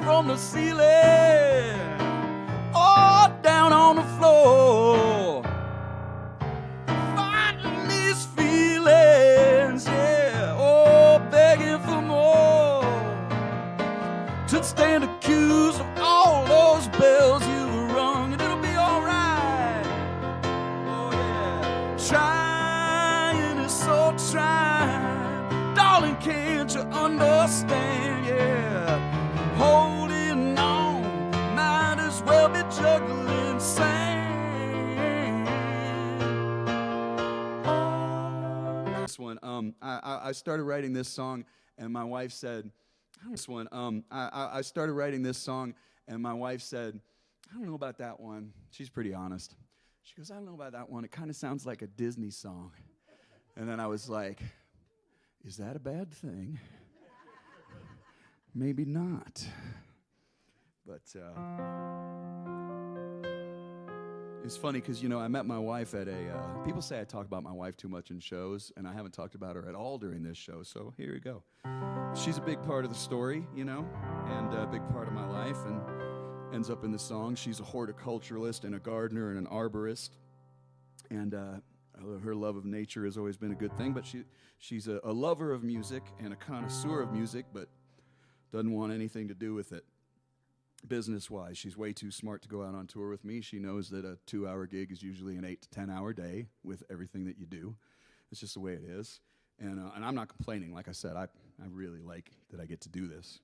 from the ceiling, all down on the floor. Fighting these feelings, yeah, oh, begging for more. To stand accused of all those bells you've rung, and it'll be alright. Oh yeah, trying is so trying, darling, can't you understand? Yeah, holding on, might as well be juggling sand. Oh, this one, I started writing this song, and my wife said. I started writing this song, and my wife said, I don't know about that one. She's pretty honest. She goes, I don't know about that one. It kind of sounds like a Disney song. And then I was like, is that a bad thing? Maybe not. But it's funny because, you know, I met my wife at a, people say I talk about my wife too much in shows, and I haven't talked about her at all during this show, so here you go. She's a big part of the story, you know, and a big part of my life, and ends up in the song. She's a horticulturalist and a gardener and an arborist, and her love of nature has always been a good thing, but she's a lover of music and a connoisseur of music, but doesn't want anything to do with it business-wise. She's way too smart to go out on tour with me. She knows that a 2-hour gig is usually an 8 to 10 hour day with everything that you do. It's just the way it is. And I'm not complaining. Like I said, I really like that I get to do this.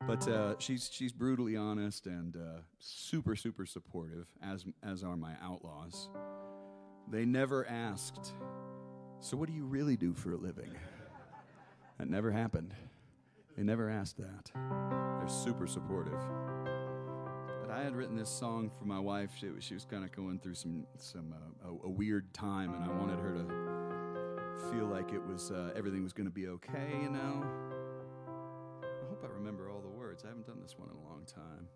But she's brutally honest and super, super supportive, as are my outlaws. They never asked, so what do you really do for a living? That never happened. They never asked that. They're super supportive. But I had written this song for my wife. She was kind of going through a weird time, and I wanted her to feel like it was everything was going to be okay, you know. I hope I remember all the words. I haven't done this one in a long time.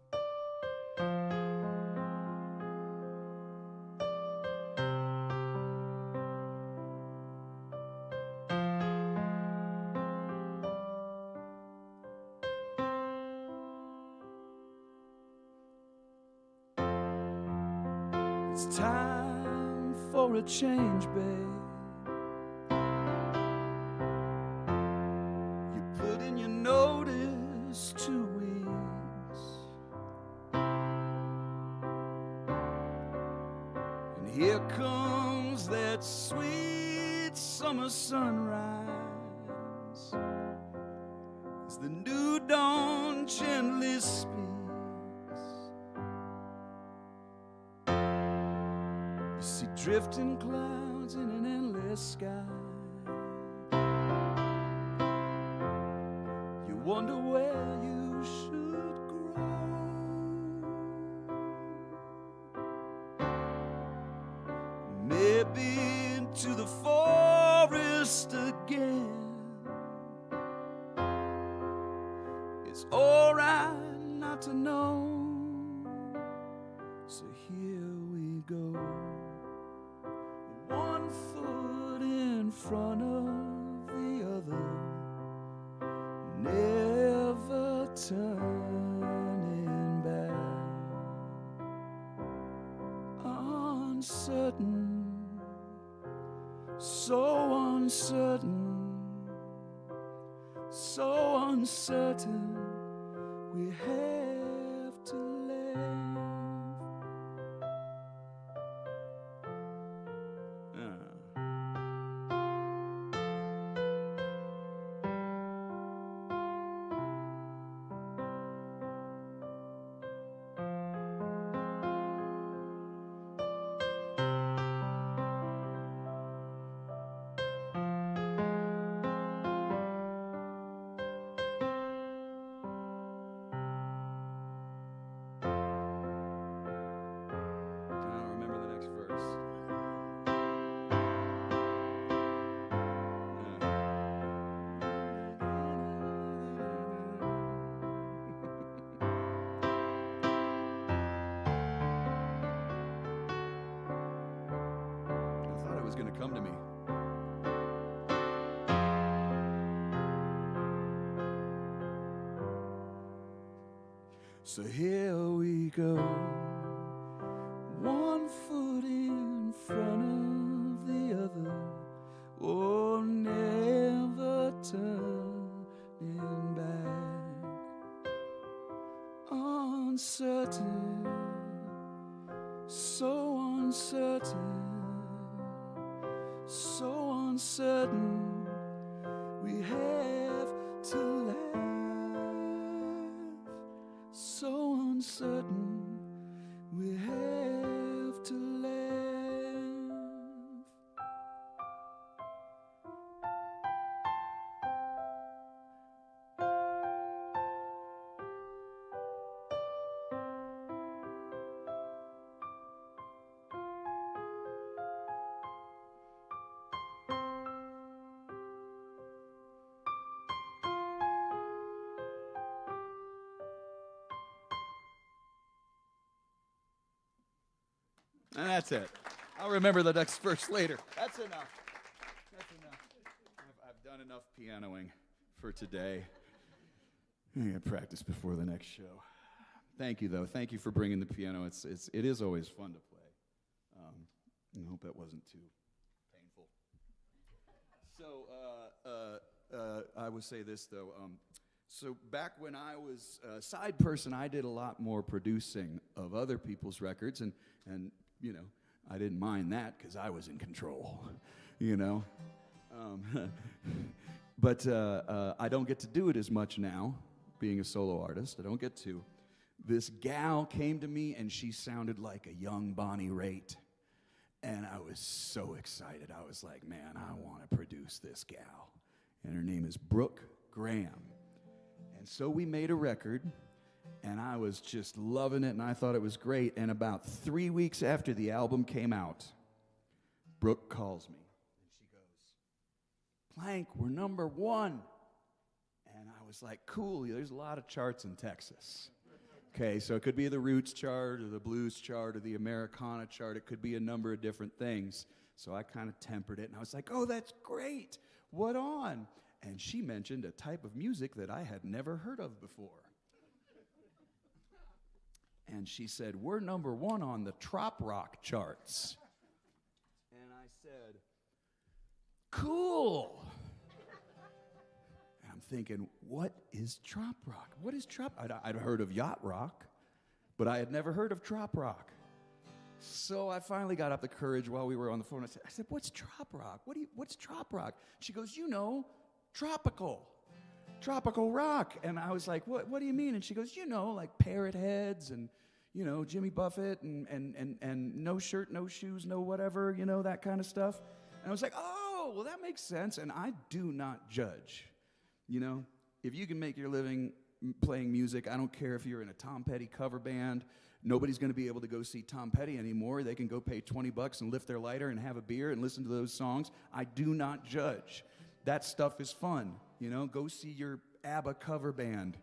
It's time for a change, babe. You put in your notice 2 weeks, and here comes that sweet summer sunrise as the new dawn gently speaks. You see drifting clouds in an endless sky. You wonder where you should grow. Maybe into the forest again. It's alright not to know. So here we go. 1 foot in front of the other, never turning back. Uncertain, so uncertain, so uncertain, we have to live. Was going to come to me. So here we go, one foot in front of the other, oh, never turning back. Uncertain, so uncertain, so uncertain, we have to laugh. So uncertain, we have to laugh. And that's it. I'll remember the next verse later. That's enough. That's enough. I've done enough pianoing for today. I gotta practice before the next show. Thank you, though. Thank you for bringing the piano. It is always fun to play. I hope that wasn't too painful. So I would say this, though. So back when I was a side person, I did a lot more producing of other people's records, and you know, I didn't mind that because I was in control, you know. But I don't get to do it as much now, being a solo artist. I don't get to. This gal came to me, and she sounded like a young Bonnie Raitt. And I was so excited. I was like, man, I want to produce this gal. And her name is Brooke Graham. And so we made a record, and I was just loving it, and I thought it was great. And about 3 weeks after the album came out, Brooke calls me, and she goes, Plank, we're number 1. And I was like, cool, there's a lot of charts in Texas. Okay, so it could be the roots chart or the blues chart or the Americana chart. It could be a number of different things. So I kind of tempered it, and I was like, oh, that's great. What on? And she mentioned a type of music that I had never heard of before. And she said, we're number 1 on the trop rock charts. And I said, cool. And I'm thinking, what is trop rock? What is trop? I'd heard of yacht rock, but I had never heard of trop rock. So I finally got up the courage while we were on the phone. I said, what's trop rock? What's trop rock? She goes, you know, tropical rock. And I was like, what do you mean? And she goes, you know, like Parrot Heads and, you know, Jimmy Buffett and No Shirt, No Shoes, No Whatever, you know, that kind of stuff. And I was like, oh, well, that makes sense. And I do not judge. You know, if you can make your living playing music, I don't care if you're in a Tom Petty cover band. Nobody's going to be able to go see Tom Petty anymore. They can go pay $20 and lift their lighter and have a beer and listen to those songs. I do not judge. That stuff is fun. You know, go see your ABBA cover band.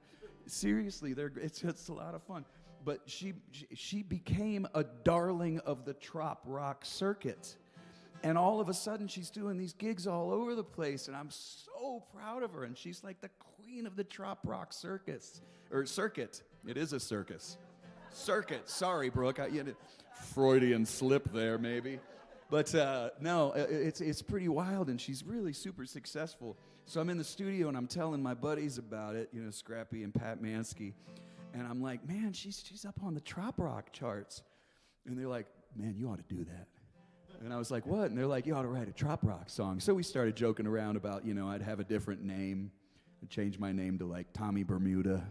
Seriously, it's a lot of fun. But she became a darling of the trop rock circuit. And all of a sudden, she's doing these gigs all over the place, and I'm so proud of her. And she's like the queen of the trop rock circuit. It is a circus. Circuit. Sorry, Brooke. Freudian slip there, maybe. But no, it's pretty wild, and she's really super successful. So I'm in the studio, and I'm telling my buddies about it, you know, Scrappy and Pat Mansky. And I'm like, man, she's up on the trop rock charts. And they're like, man, you ought to do that. And I was like, what? And they're like, you ought to write a trop rock song. So we started joking around about, you know, I'd have a different name. I'd change my name to like Tommy Bermuda,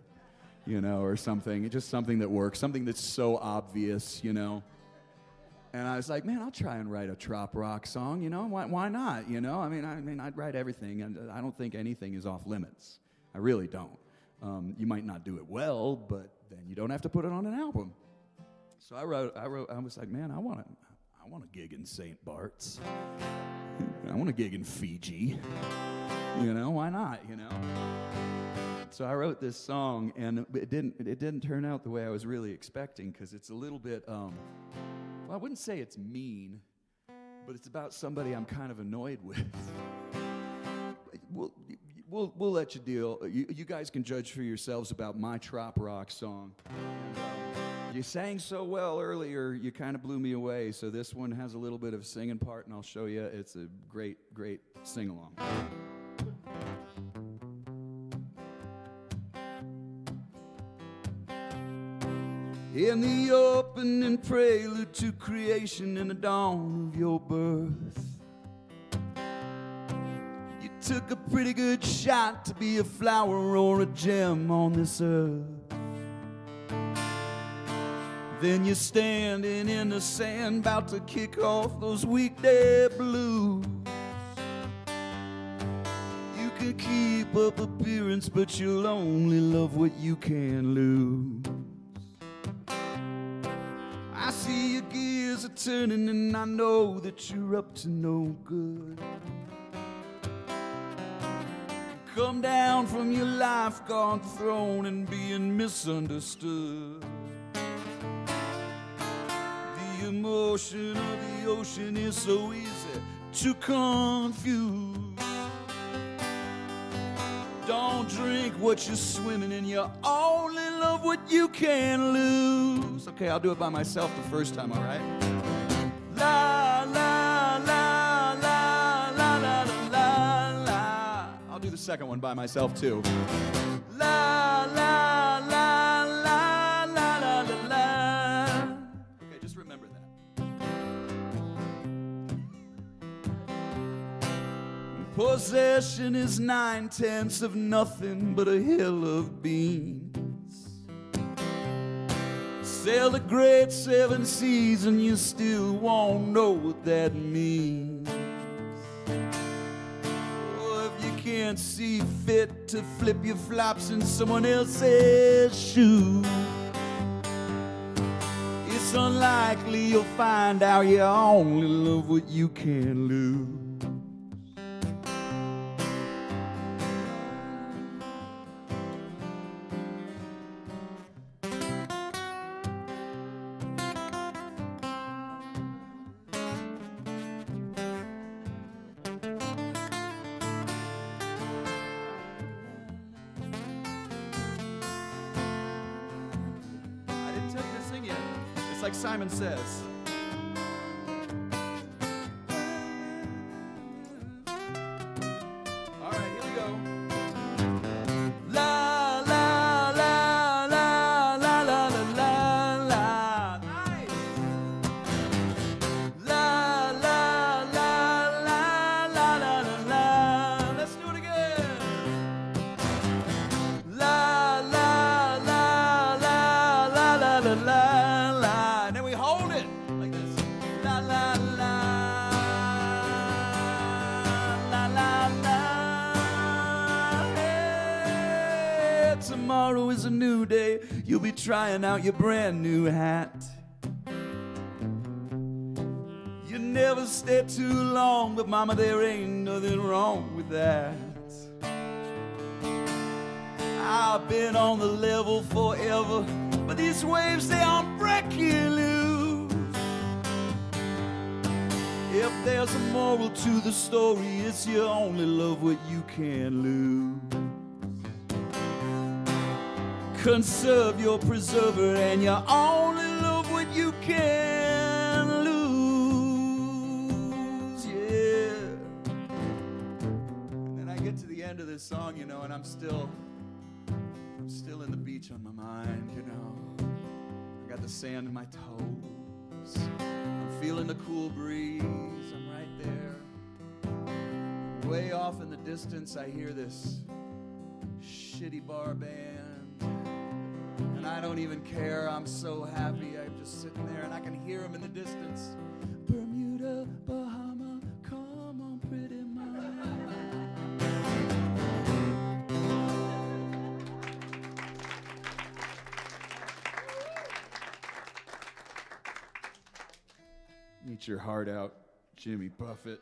you know, or something. Just something that works, something that's so obvious, you know. And I was like, man, I'll try and write a trop rock song, you know. Why not, you know? I mean, I'd write everything, and I don't think anything is off limits. I really don't. You might not do it well, but then you don't have to put it on an album. So I was like, man, I want a gig in St. Bart's. I want a gig in Fiji. You know, why not, you know? So I wrote this song, and it didn't turn out the way I was really expecting, because it's a little bit, well, I wouldn't say it's mean, but it's about somebody I'm kind of annoyed with. Well, we'll let you deal. You guys can judge for yourselves about my trop rock song. You sang so well earlier, you kind of blew me away. So this one has a little bit of singing part, and I'll show you. It's a great, great sing-along. In the opening prelude to creation and the dawn of your birth, you took a pretty good shot to be a flower or a gem on this earth. Then you're standing in the sand, about to kick off those weekday blues. You can keep up appearance, but you'll only love what you can lose. I see your gears are turning, and I know that you're up to no good. Come down from your lifeguard throne and being misunderstood. The emotion of the ocean is so easy to confuse. Don't drink what you're swimming in, you only love what you can lose. Okay, I'll do it by myself the first time, all right? La, la, la, la, la, la, la, la. I'll do the second one by myself, too. La, la, la, la, la, la, la, la. Okay, just remember that. Possession is 9/10 of nothing but a hill of beans. Sail the great 7 seas and you still won't know what that means. Oh, if you can't see fit to flip your flops in someone else's shoes, it's unlikely you'll find out you only love what you can lose. It's like Simon Says. All right, here we go. La la la la la la la la. Nice. La la la la la la la. Let's do it again. La la la la la la la la. Tomorrow is a new day. You'll be trying out your brand new hat. You never stay too long, but mama, there ain't nothing wrong with that. I've been on the level forever, but these waves, they aren't breaking loose. If there's a moral to the story, it's you only love what you can lose. Conserve your preserver, and you only love what you can lose, yeah. And then I get to the end of this song, you know, and I'm still in the beach on my mind, you know. I got the sand in my toes. I'm feeling the cool breeze. I'm right there. Way off in the distance, I hear this shitty bar band. And I don't even care, I'm so happy. I'm just sitting there and I can hear them in the distance. Bermuda, Bahama, come on, pretty mama. Eat your heart out, Jimmy Buffett.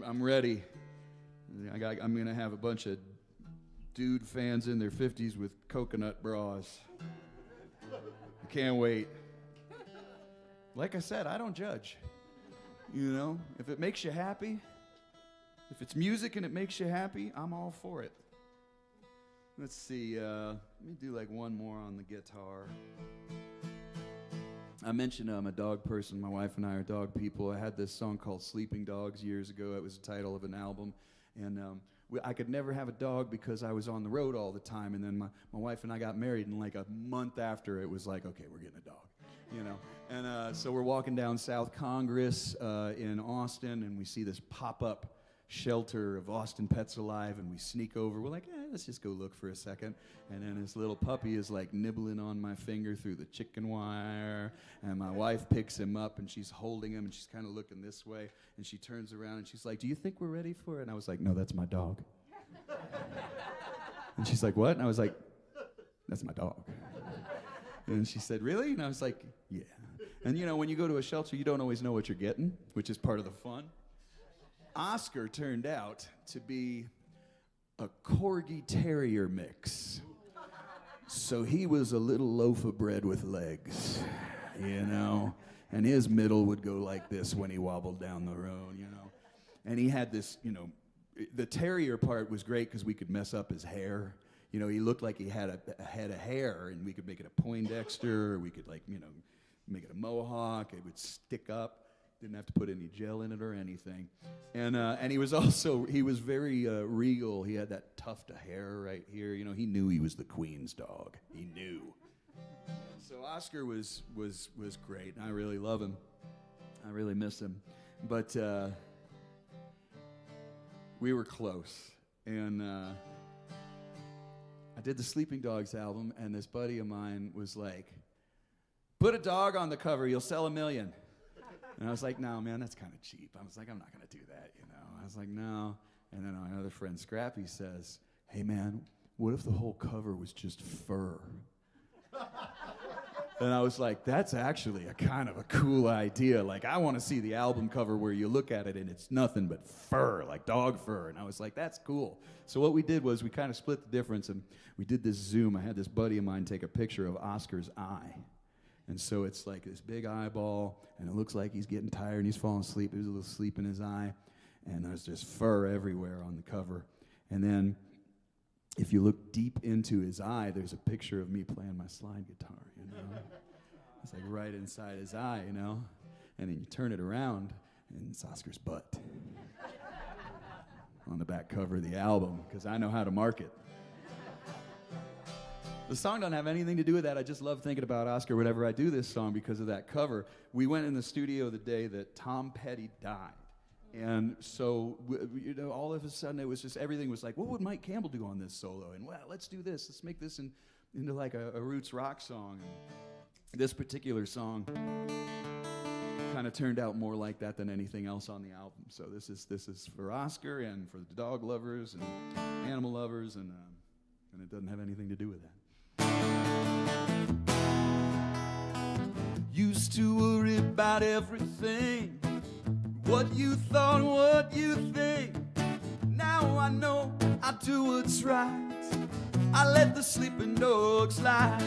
I'm ready. I'm gonna have a bunch of dude fans in their 50s with coconut bras. I can't wait. Like I said, I don't judge. You know, if it makes you happy, If it's music and it makes you happy, I'm all for it. Let's see, let me do like one more on the guitar. I mentioned I'm a dog person. My wife and I are dog people. I had this song called Sleeping Dogs years ago. It was the title of an album. And I could never have a dog because I was on the road all the time. And then my wife and I got married, and like a month after, it was like, okay, we're getting a dog. You know, and so we're walking down South Congress in Austin, and we see this pop-up shelter of Austin Pets Alive, and we sneak over. We're like, let's just go look for a second. And then this little puppy is like nibbling on my finger through the chicken wire, and my wife picks him up, and she's holding him, and she's kind of looking this way, and she turns around, and she's like, do you think we're ready for it? And I was like, no, that's my dog. And she's like, what? And I was like, that's my dog. And she said, really? And I was like, yeah. And you know, when you go to a shelter, you don't always know what you're getting, which is part of the fun. Oscar turned out to be a Corgi Terrier mix. So he was a little loaf of bread with legs, you know, and his middle would go like this when he wobbled down the road, you know. And he had this, you know, the terrier part was great because we could mess up his hair. You know, he looked like he had a head of hair, and we could make it a Poindexter, or we could, like, you know, make it a mohawk. It would stick up. Didn't have to put any gel in it or anything. And he was very regal. He had that tuft of hair right here. You know, he knew he was the queen's dog. He knew. So Oscar was great. I really love him. I really miss him. But we were close. And I did the Sleeping Dogs album, and this buddy of mine was like, put a dog on the cover, you'll sell 1 million. And I was like, no, man, that's kind of cheap. I was like, I'm not going to do that, you know. I was like, no. And then my other friend, Scrappy, says, hey, man, what if the whole cover was just fur? And I was like, that's actually a kind of a cool idea. Like, I want to see the album cover where you look at it and it's nothing but fur, like dog fur. And I was like, that's cool. So what we did was we kind of split the difference, and we did this zoom. I had this buddy of mine take a picture of Oscar's eye. And so it's like this big eyeball, and it looks like he's getting tired and he's falling asleep. There's a little sleep in his eye, and there's just fur everywhere on the cover. And then if you look deep into his eye, there's a picture of me playing my slide guitar, you know? It's like right inside his eye, you know? And then you turn it around, and it's Oscar's butt on the back cover of the album, because I know how to market. The song doesn't have anything to do with that. I just love thinking about Oscar whenever I do this song because of that cover. We went in the studio the day that Tom Petty died. And so, you know, all of a sudden it was just, everything was like, what would Mike Campbell do on this solo? And, well, let's do this. Let's make this into like a roots rock song. And this particular song kind of turned out more like that than anything else on the album. So this is for Oscar and for the dog lovers and animal lovers, and it doesn't have anything to do with that. Used to worry about everything, what you thought, what you think. Now I know I do what's right. I let the sleeping dogs lie.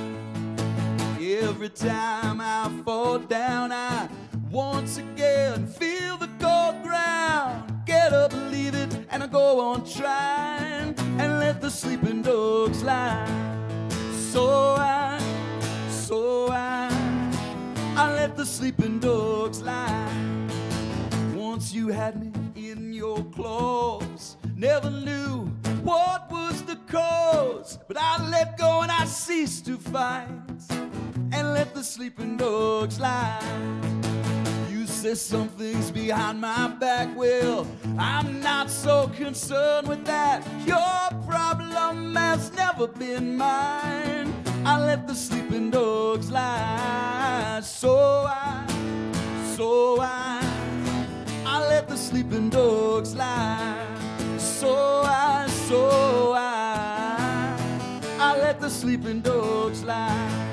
Every time I fall down, I once again feel the cold ground. Get up, leave it, and I go on trying, and let the sleeping dogs lie. So I let the sleeping dogs lie. Once you had me in your claws, never knew what was the cause, but I let go and I ceased to fight, and let the sleeping dogs lie. You say something's behind my back, well, I'm not so concerned with that. Your problem has never been mine. I let the sleeping dogs lie. So I let the sleeping dogs lie. So I let the sleeping dogs lie.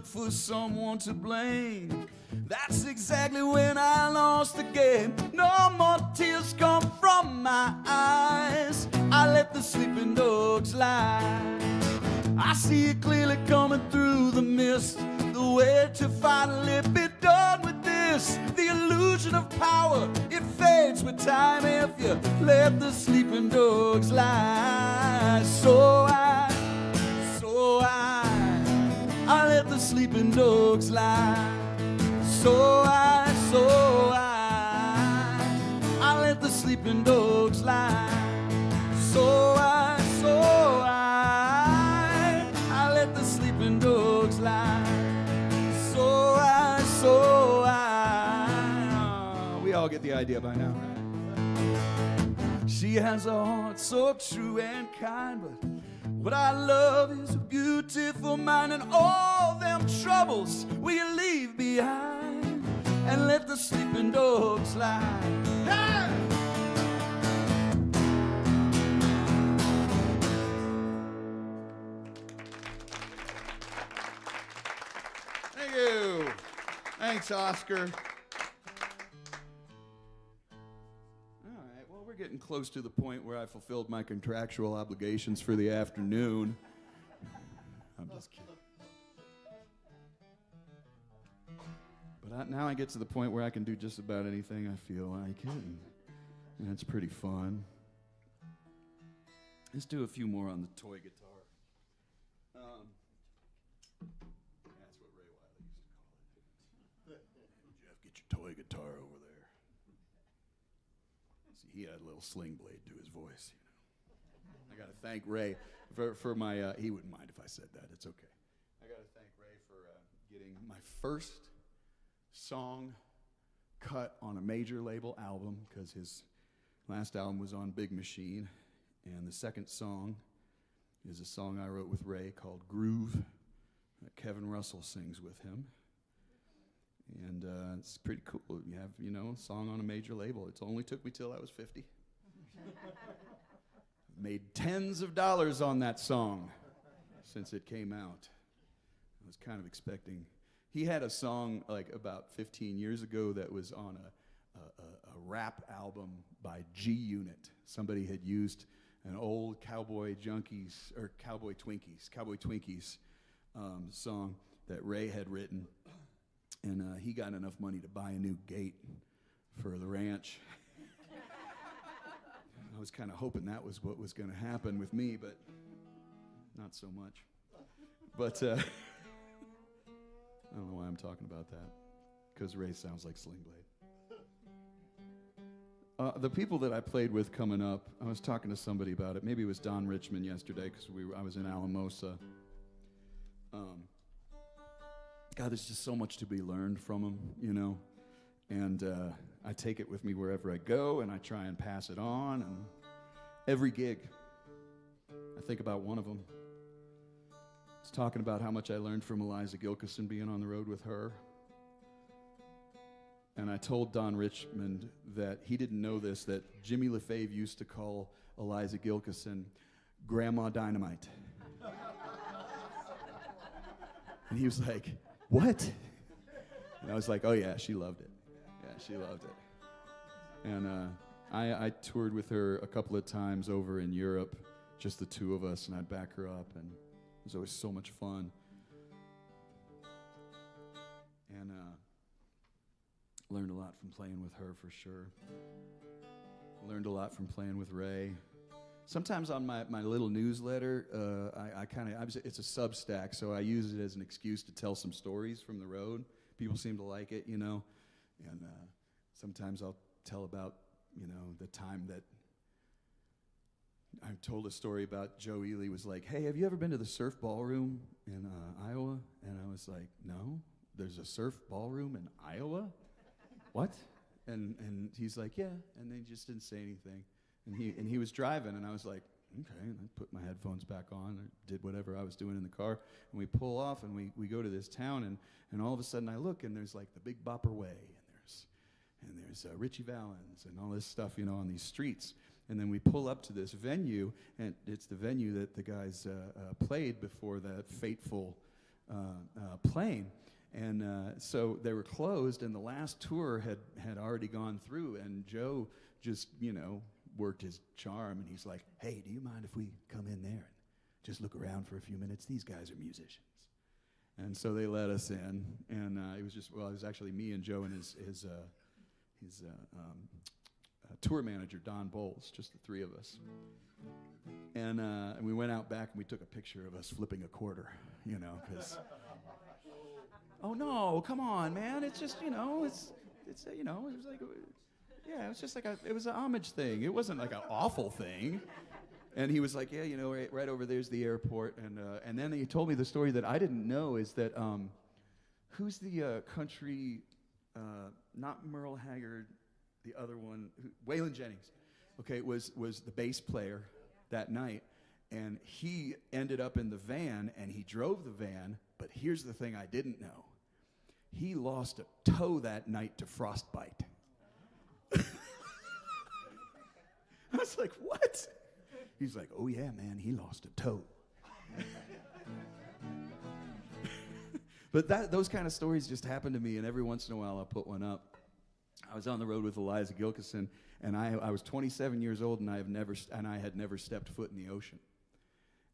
For someone to blame, That's exactly when I lost the game. No more tears come from my eyes. I let the sleeping dogs lie. I see it clearly coming through the mist. The way to finally be done with this. The illusion of power, it fades with time if you let the sleeping dogs lie. So I let the sleeping dogs lie. So I let the sleeping dogs lie. So I let the sleeping dogs lie. So I. We all get the idea by now, right? She has a heart so true and kind, but what I love is a beautiful mind, and all them troubles we leave behind and let the sleeping dogs lie. Hey! Thank you. Thanks, Oscar. We're getting close to the point where I fulfilled my contractual obligations for the afternoon. I'm just kidding. But now I get to the point where I can do just about anything I feel like it, and it's pretty fun. Let's do a few more on the toy guitar. That's what Ray Wiley used to call it. Jeff, get your toy guitar over there. He had a little sling blade to his voice, you know. I got to thank Ray for my, he wouldn't mind if I said that. It's okay. I got to thank Ray for getting my first song cut on a major label album, because his last album was on Big Machine. And the second song is a song I wrote with Ray called Groove that Kevin Russell sings with him. And it's pretty cool. You have, you know, a song on a major label. It only took me till I was 50. Made tens of dollars on that song since it came out. I was kind of expecting. He had a song like about 15 years ago that was on a rap album by G Unit. Somebody had used an old Cowboy Twinkies song that Ray had written. And he got enough money to buy a new gate for the ranch. I was kind of hoping that was what was going to happen with me, but not so much. But I don't know why I'm talking about that, because Ray sounds like Sling Blade. The people that I played with coming up, I was talking to somebody about it. Maybe it was Don Richmond yesterday, because I was in Alamosa. God, there's just so much to be learned from him, you know. And I take it with me wherever I go, and I try and pass it on. And every gig, I think about one of them. It's talking about how much I learned from Eliza Gilkyson being on the road with her. And I told Don Richmond that he didn't know this, that Jimmy LaFave used to call Eliza Gilkyson Grandma Dynamite. And he was like, what? And I was like, oh yeah, she loved it. Yeah, she loved it. And I toured with her a couple of times over in Europe, just the two of us, and I'd back her up, and it was always so much fun. And learned a lot from playing with her, for sure. Learned a lot from playing with Ray. Sometimes on my little newsletter, it's a Substack, so I use it as an excuse to tell some stories from the road. People seem to like it, you know. And sometimes I'll tell about, you know, the time that I told a story about Joe Ely was like, hey, have you ever been to the Surf Ballroom in Iowa? And I was like, no, there's a Surf Ballroom in Iowa? What? And he's like, yeah, and they just didn't say anything. And he was driving, and I was like, okay, and I put my headphones back on, and did whatever I was doing in the car, and we pull off, and we go to this town, and all of a sudden I look, and there's like the Big Bopper Way, and there's Richie Valens, and all this stuff, you know, on these streets. And then we pull up to this venue, and it's the venue that the guys played before that fateful playing. And so they were closed, and the last tour had already gone through, and Joe just, worked his charm, and he's like, hey, do you mind if we come in there and just look around for a few minutes? These guys are musicians. And so they let us in, and it was actually me and Joe and his tour manager, Don Bowles, just the three of us. And we went out back, and we took a picture of us flipping a quarter, because... Oh no! Come on, man! It's just it was like, yeah, it was just like it was an homage thing. It wasn't like an awful thing. And he was like, yeah, right over there's the airport. And then he told me the story that I didn't know is that who's the country, not Merle Haggard, the other one, Waylon Jennings. Okay, was the bass player that night, and he ended up in the van, and he drove the van. But here's the thing I didn't know. He lost a toe that night to frostbite. I was like, what? He's like, oh yeah, man, he lost a toe. But those kind of stories just happen to me, and every once in a while I'll put one up. I was on the road with Eliza Gilkison, and I was 27 years old, and I had never stepped foot in the ocean.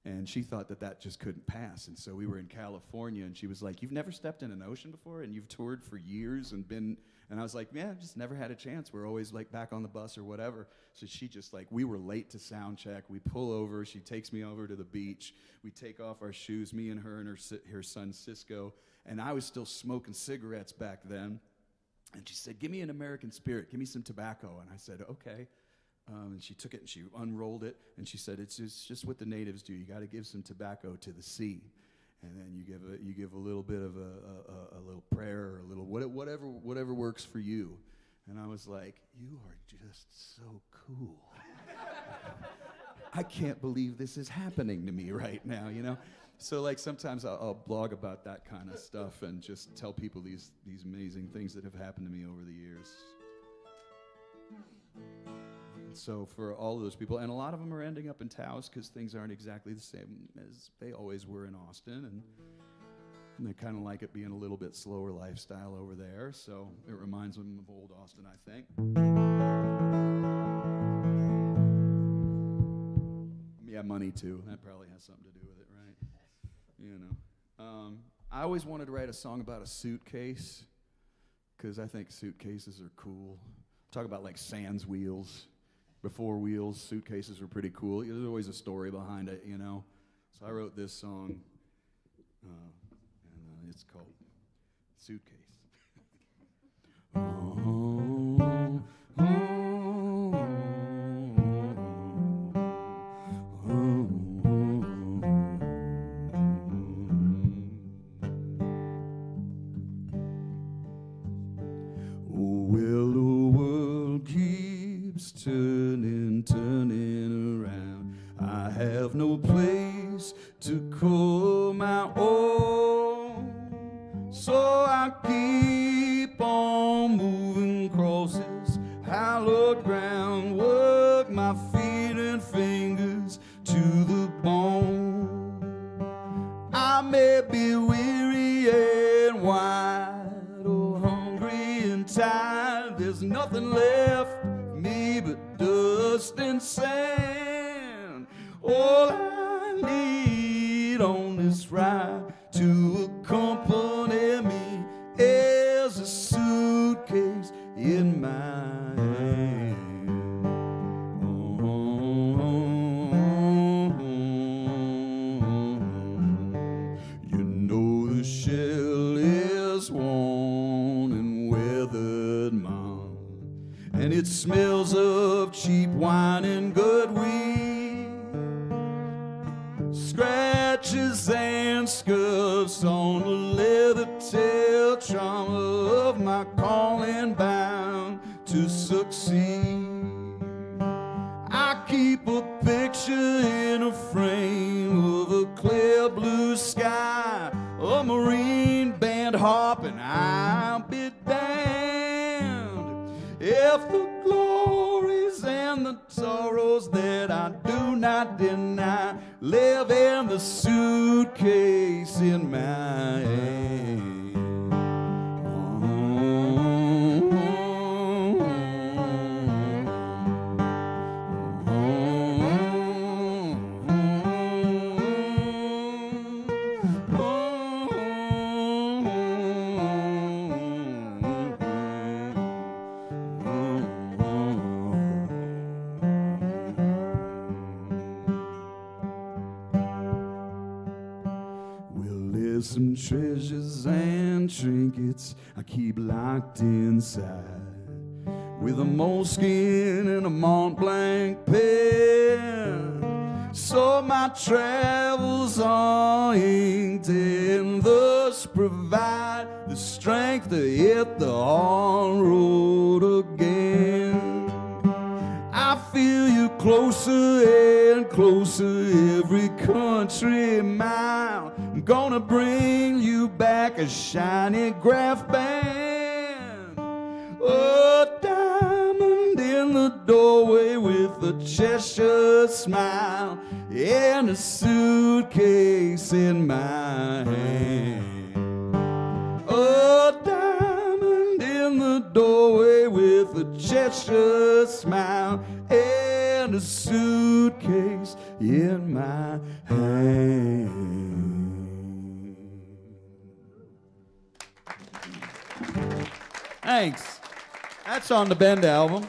And she thought that just couldn't pass. And so we were in California, and she was like, you've never stepped in an ocean before? And you've toured for years and been... And I was like, yeah, just never had a chance. We're always like back on the bus or whatever. So she just like, we were late to sound check. We pull over. She takes me over to the beach. We take off our shoes, me and her son Cisco. And I was still smoking cigarettes back then. And she said, give me an American Spirit. Give me some tobacco. And I said, okay. And she took it and she unrolled it, and she said, "It's just what the natives do. You got to give some tobacco to the sea, and then you give a little bit of a little prayer or a little whatever works for you." And I was like, "You are just so cool. I can't believe this is happening to me right now, So like sometimes I'll blog about that kind of stuff and just tell people these amazing things that have happened to me over the years. So for all of those people, and a lot of them are ending up in Taos because things aren't exactly the same as they always were in Austin, and they kind of like it being a little bit slower lifestyle over there, so it reminds them of old Austin, I think. Yeah, money too. That probably has something to do with it, right? I always wanted to write a song about a suitcase because I think suitcases are cool. Talk about like sans wheels. Before wheels, suitcases were pretty cool. There's always a story behind it, So I wrote this song, and it's called Suitcase. Turning around. I have no place to call my own, so I keep on moving across this hallowed ground, work my feet and fingers to the bone. I may be weary and wide, or hungry and tired. There's nothing left me but dust and sand. All I need on this ride to accompany me is a suitcase in my hand. The shell is worn and weathered, Mom, and it smells of cheap wine and good weed, scratches and scuffs on the leather tail trauma of my calling, bound to succeed. I keep a picture in a frame of a clear blue sky, a marine band harp, and I'll be damned if the glories and the sorrows that I do not deny live in the suitcase in my hand. Well, there's some treasures and trinkets I keep locked inside, with a moleskin and a Mont Blanc pen. So my travels are inked and thus provide the strength to hit the hard road again. I feel you closer and closer every country mile. I'm gonna bring you back a shiny graph band. A diamond in the doorway with a Cheshire smile, and a suitcase in my hand. A diamond in the doorway with a Cheshire smile, and a suitcase in my hand. Thanks. That's on the Bend album.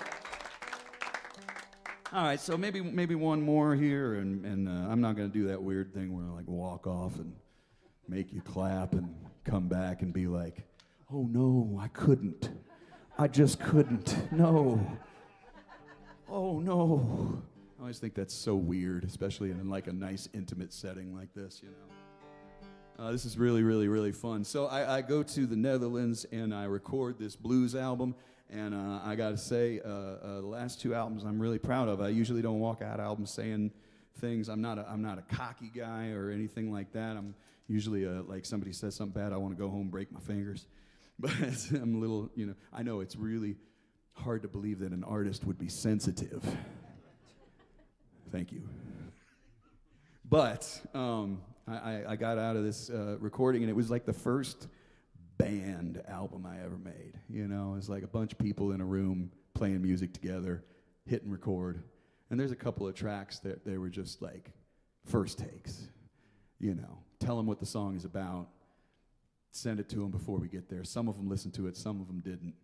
All right, so maybe one more here, and I'm not going to do that weird thing where I like walk off and make you clap and come back and be like, oh no, I couldn't. I just couldn't. No. Oh no. I always think that's so weird, especially in like a nice intimate setting like this, you know. This is really, really, really fun. So I go to the Netherlands and I record this blues album, and I got to say, the last two albums I'm really proud of. I usually don't walk out albums saying things. I'm not a cocky guy or anything like that. I'm usually like somebody says something bad, I want to go home, break my fingers. But I'm a little, you know, I know it's really hard to believe that an artist would be sensitive. Thank you. But I got out of this recording, and it was like the first band album I ever made. You know, it was like a bunch of people in a room playing music together, hit and record. And there's a couple of tracks that they were just like first takes. You know, tell them what the song is about, send it to them before we get there. Some of them listened to it, some of them didn't.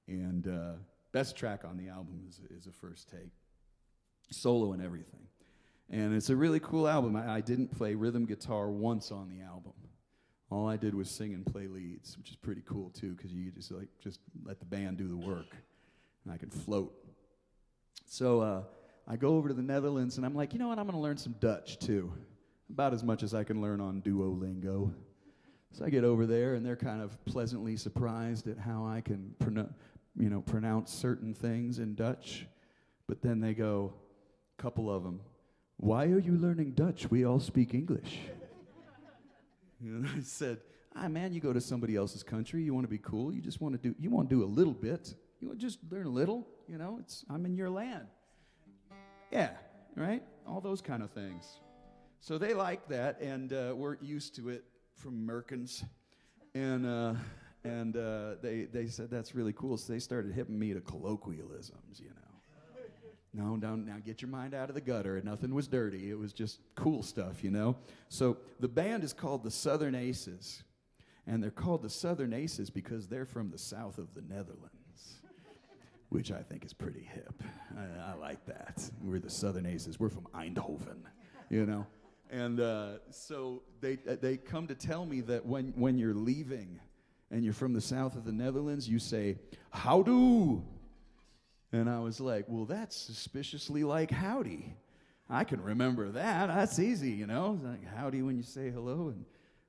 And best track on the album is a first take, solo and everything. And it's a really cool album. I didn't play rhythm guitar once on the album. All I did was sing and play leads, which is pretty cool too, because you just let the band do the work, and I can float. So I go over to the Netherlands, and I'm like, you know what? I'm going to learn some Dutch too, about as much as I can learn on Duolingo. So I get over there, and they're kind of pleasantly surprised at how I can pronounce certain things in Dutch. But then they go, a couple of them, why are you learning Dutch? We all speak English. And I said, man, you go to somebody else's country, you want to be cool, you want to do a little bit. You want to just learn a little, you know, I'm in your land. Yeah, right? All those kind of things. So they liked that and weren't used to it from Merkins. And they said, that's really cool. So they started hipping me to colloquialisms, you know. No, now get your mind out of the gutter. Nothing was dirty. It was just cool stuff, you know. So the band is called the Southern Aces. And they're called the Southern Aces because they're from the south of the Netherlands, which I think is pretty hip. I like that. We're the Southern Aces. We're from Eindhoven, you know. And so they come to tell me that when you're leaving and you're from the south of the Netherlands, you say, houdoe. And I was like, well, that's suspiciously like howdy. I can remember that. That's easy, you know. It's like howdy when you say hello and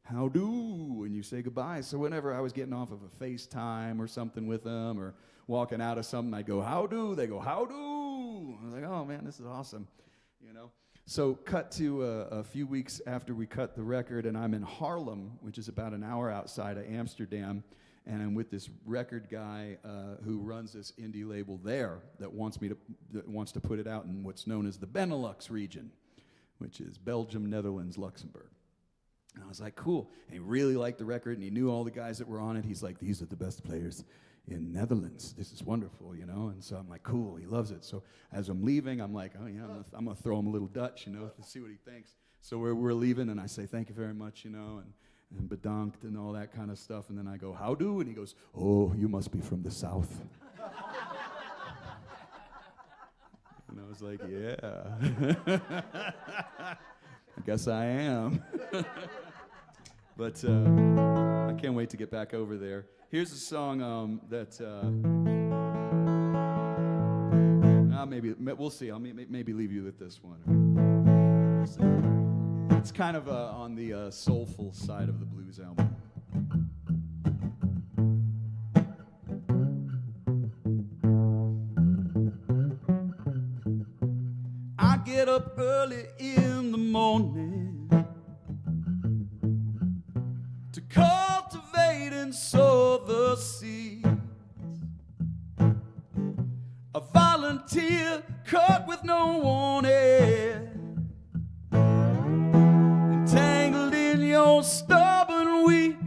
howdo when you say goodbye. So whenever I was getting off of a FaceTime or something with them or walking out of something, I'd go, howdo. They go, howdo. I was like, oh, man, this is awesome, you know. So cut to a few weeks after we cut the record, and I'm in Haarlem, which is about an hour outside of Amsterdam. And I'm with this record guy who runs this indie label there that wants to put it out in what's known as the Benelux region, which is Belgium, Netherlands, Luxembourg. And I was like, cool. And he really liked the record, and he knew all the guys that were on it. He's like, these are the best players in Netherlands. This is wonderful, you know? And so I'm like, cool, he loves it. So as I'm leaving, I'm like, oh, yeah, I'm gonna throw him a little Dutch, you know, to see what he thinks. So we're leaving, and I say, thank you very much, you know, and bedankt and all that kind of stuff. And then I go, how do? And he goes, oh, you must be from the South. And I was like, yeah. I guess I am. But I can't wait to get back over there. Here's a song that maybe we'll see. I'll maybe leave you with this one. It's kind of on the soulful side of the blues album. I get up early in the morning to cultivate and sow the seeds. A volunteer cut with no warning, entangled in your stubborn weeds.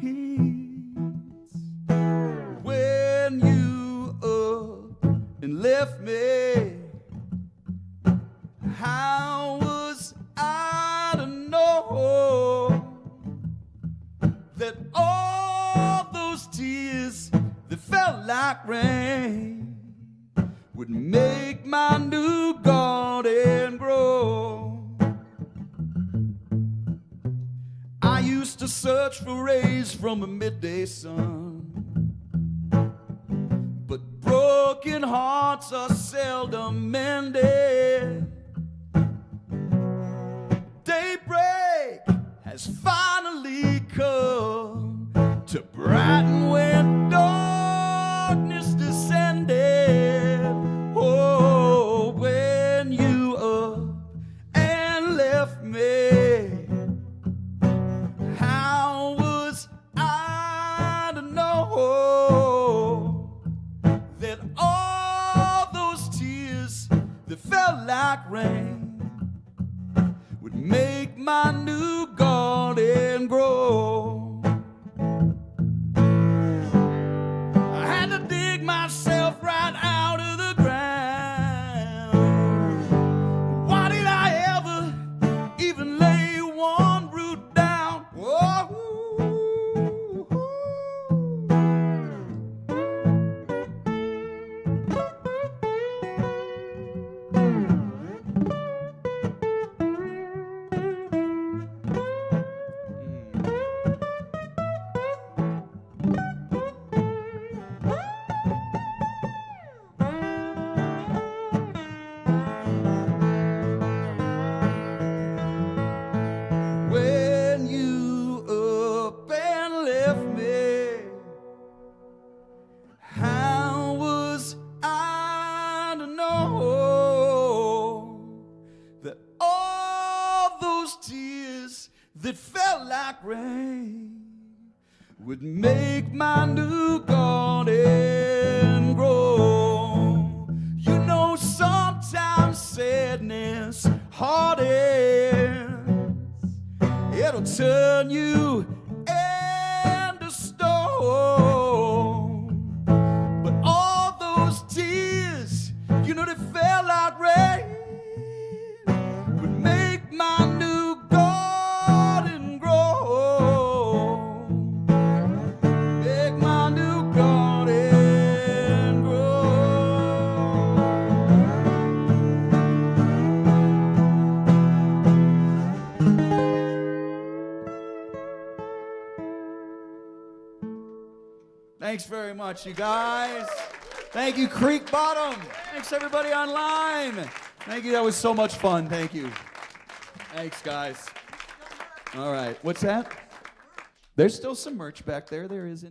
When you up and left me, how was I to know that all those tears that felt like rain would make my new garden grow? I used to search for rays from a midday sun, but broken hearts are seldom mended. Daybreak has finally come to brighten when darkness descended. Oh, when you up and left me, how was I to know that all those tears that felt like rain would make my new garden grow? I had to dig myself right out of the ground. Why did I ever even lay one root down? Whoa. When you up and left me, how was I to know that all those tears that felt like rain would make my new garden grow? You know, sometimes sadness hardens, it'll turn you into stone. But all those tears, you know, they felt like rain, would make my new garden grow. Make my new garden grow. Thanks very much, you guys. Thank you, Creekbottom. Thanks, everybody online. Thank you. That was so much fun. Thank you. Thanks, guys. All right. What's that? There's still some merch back there. There is.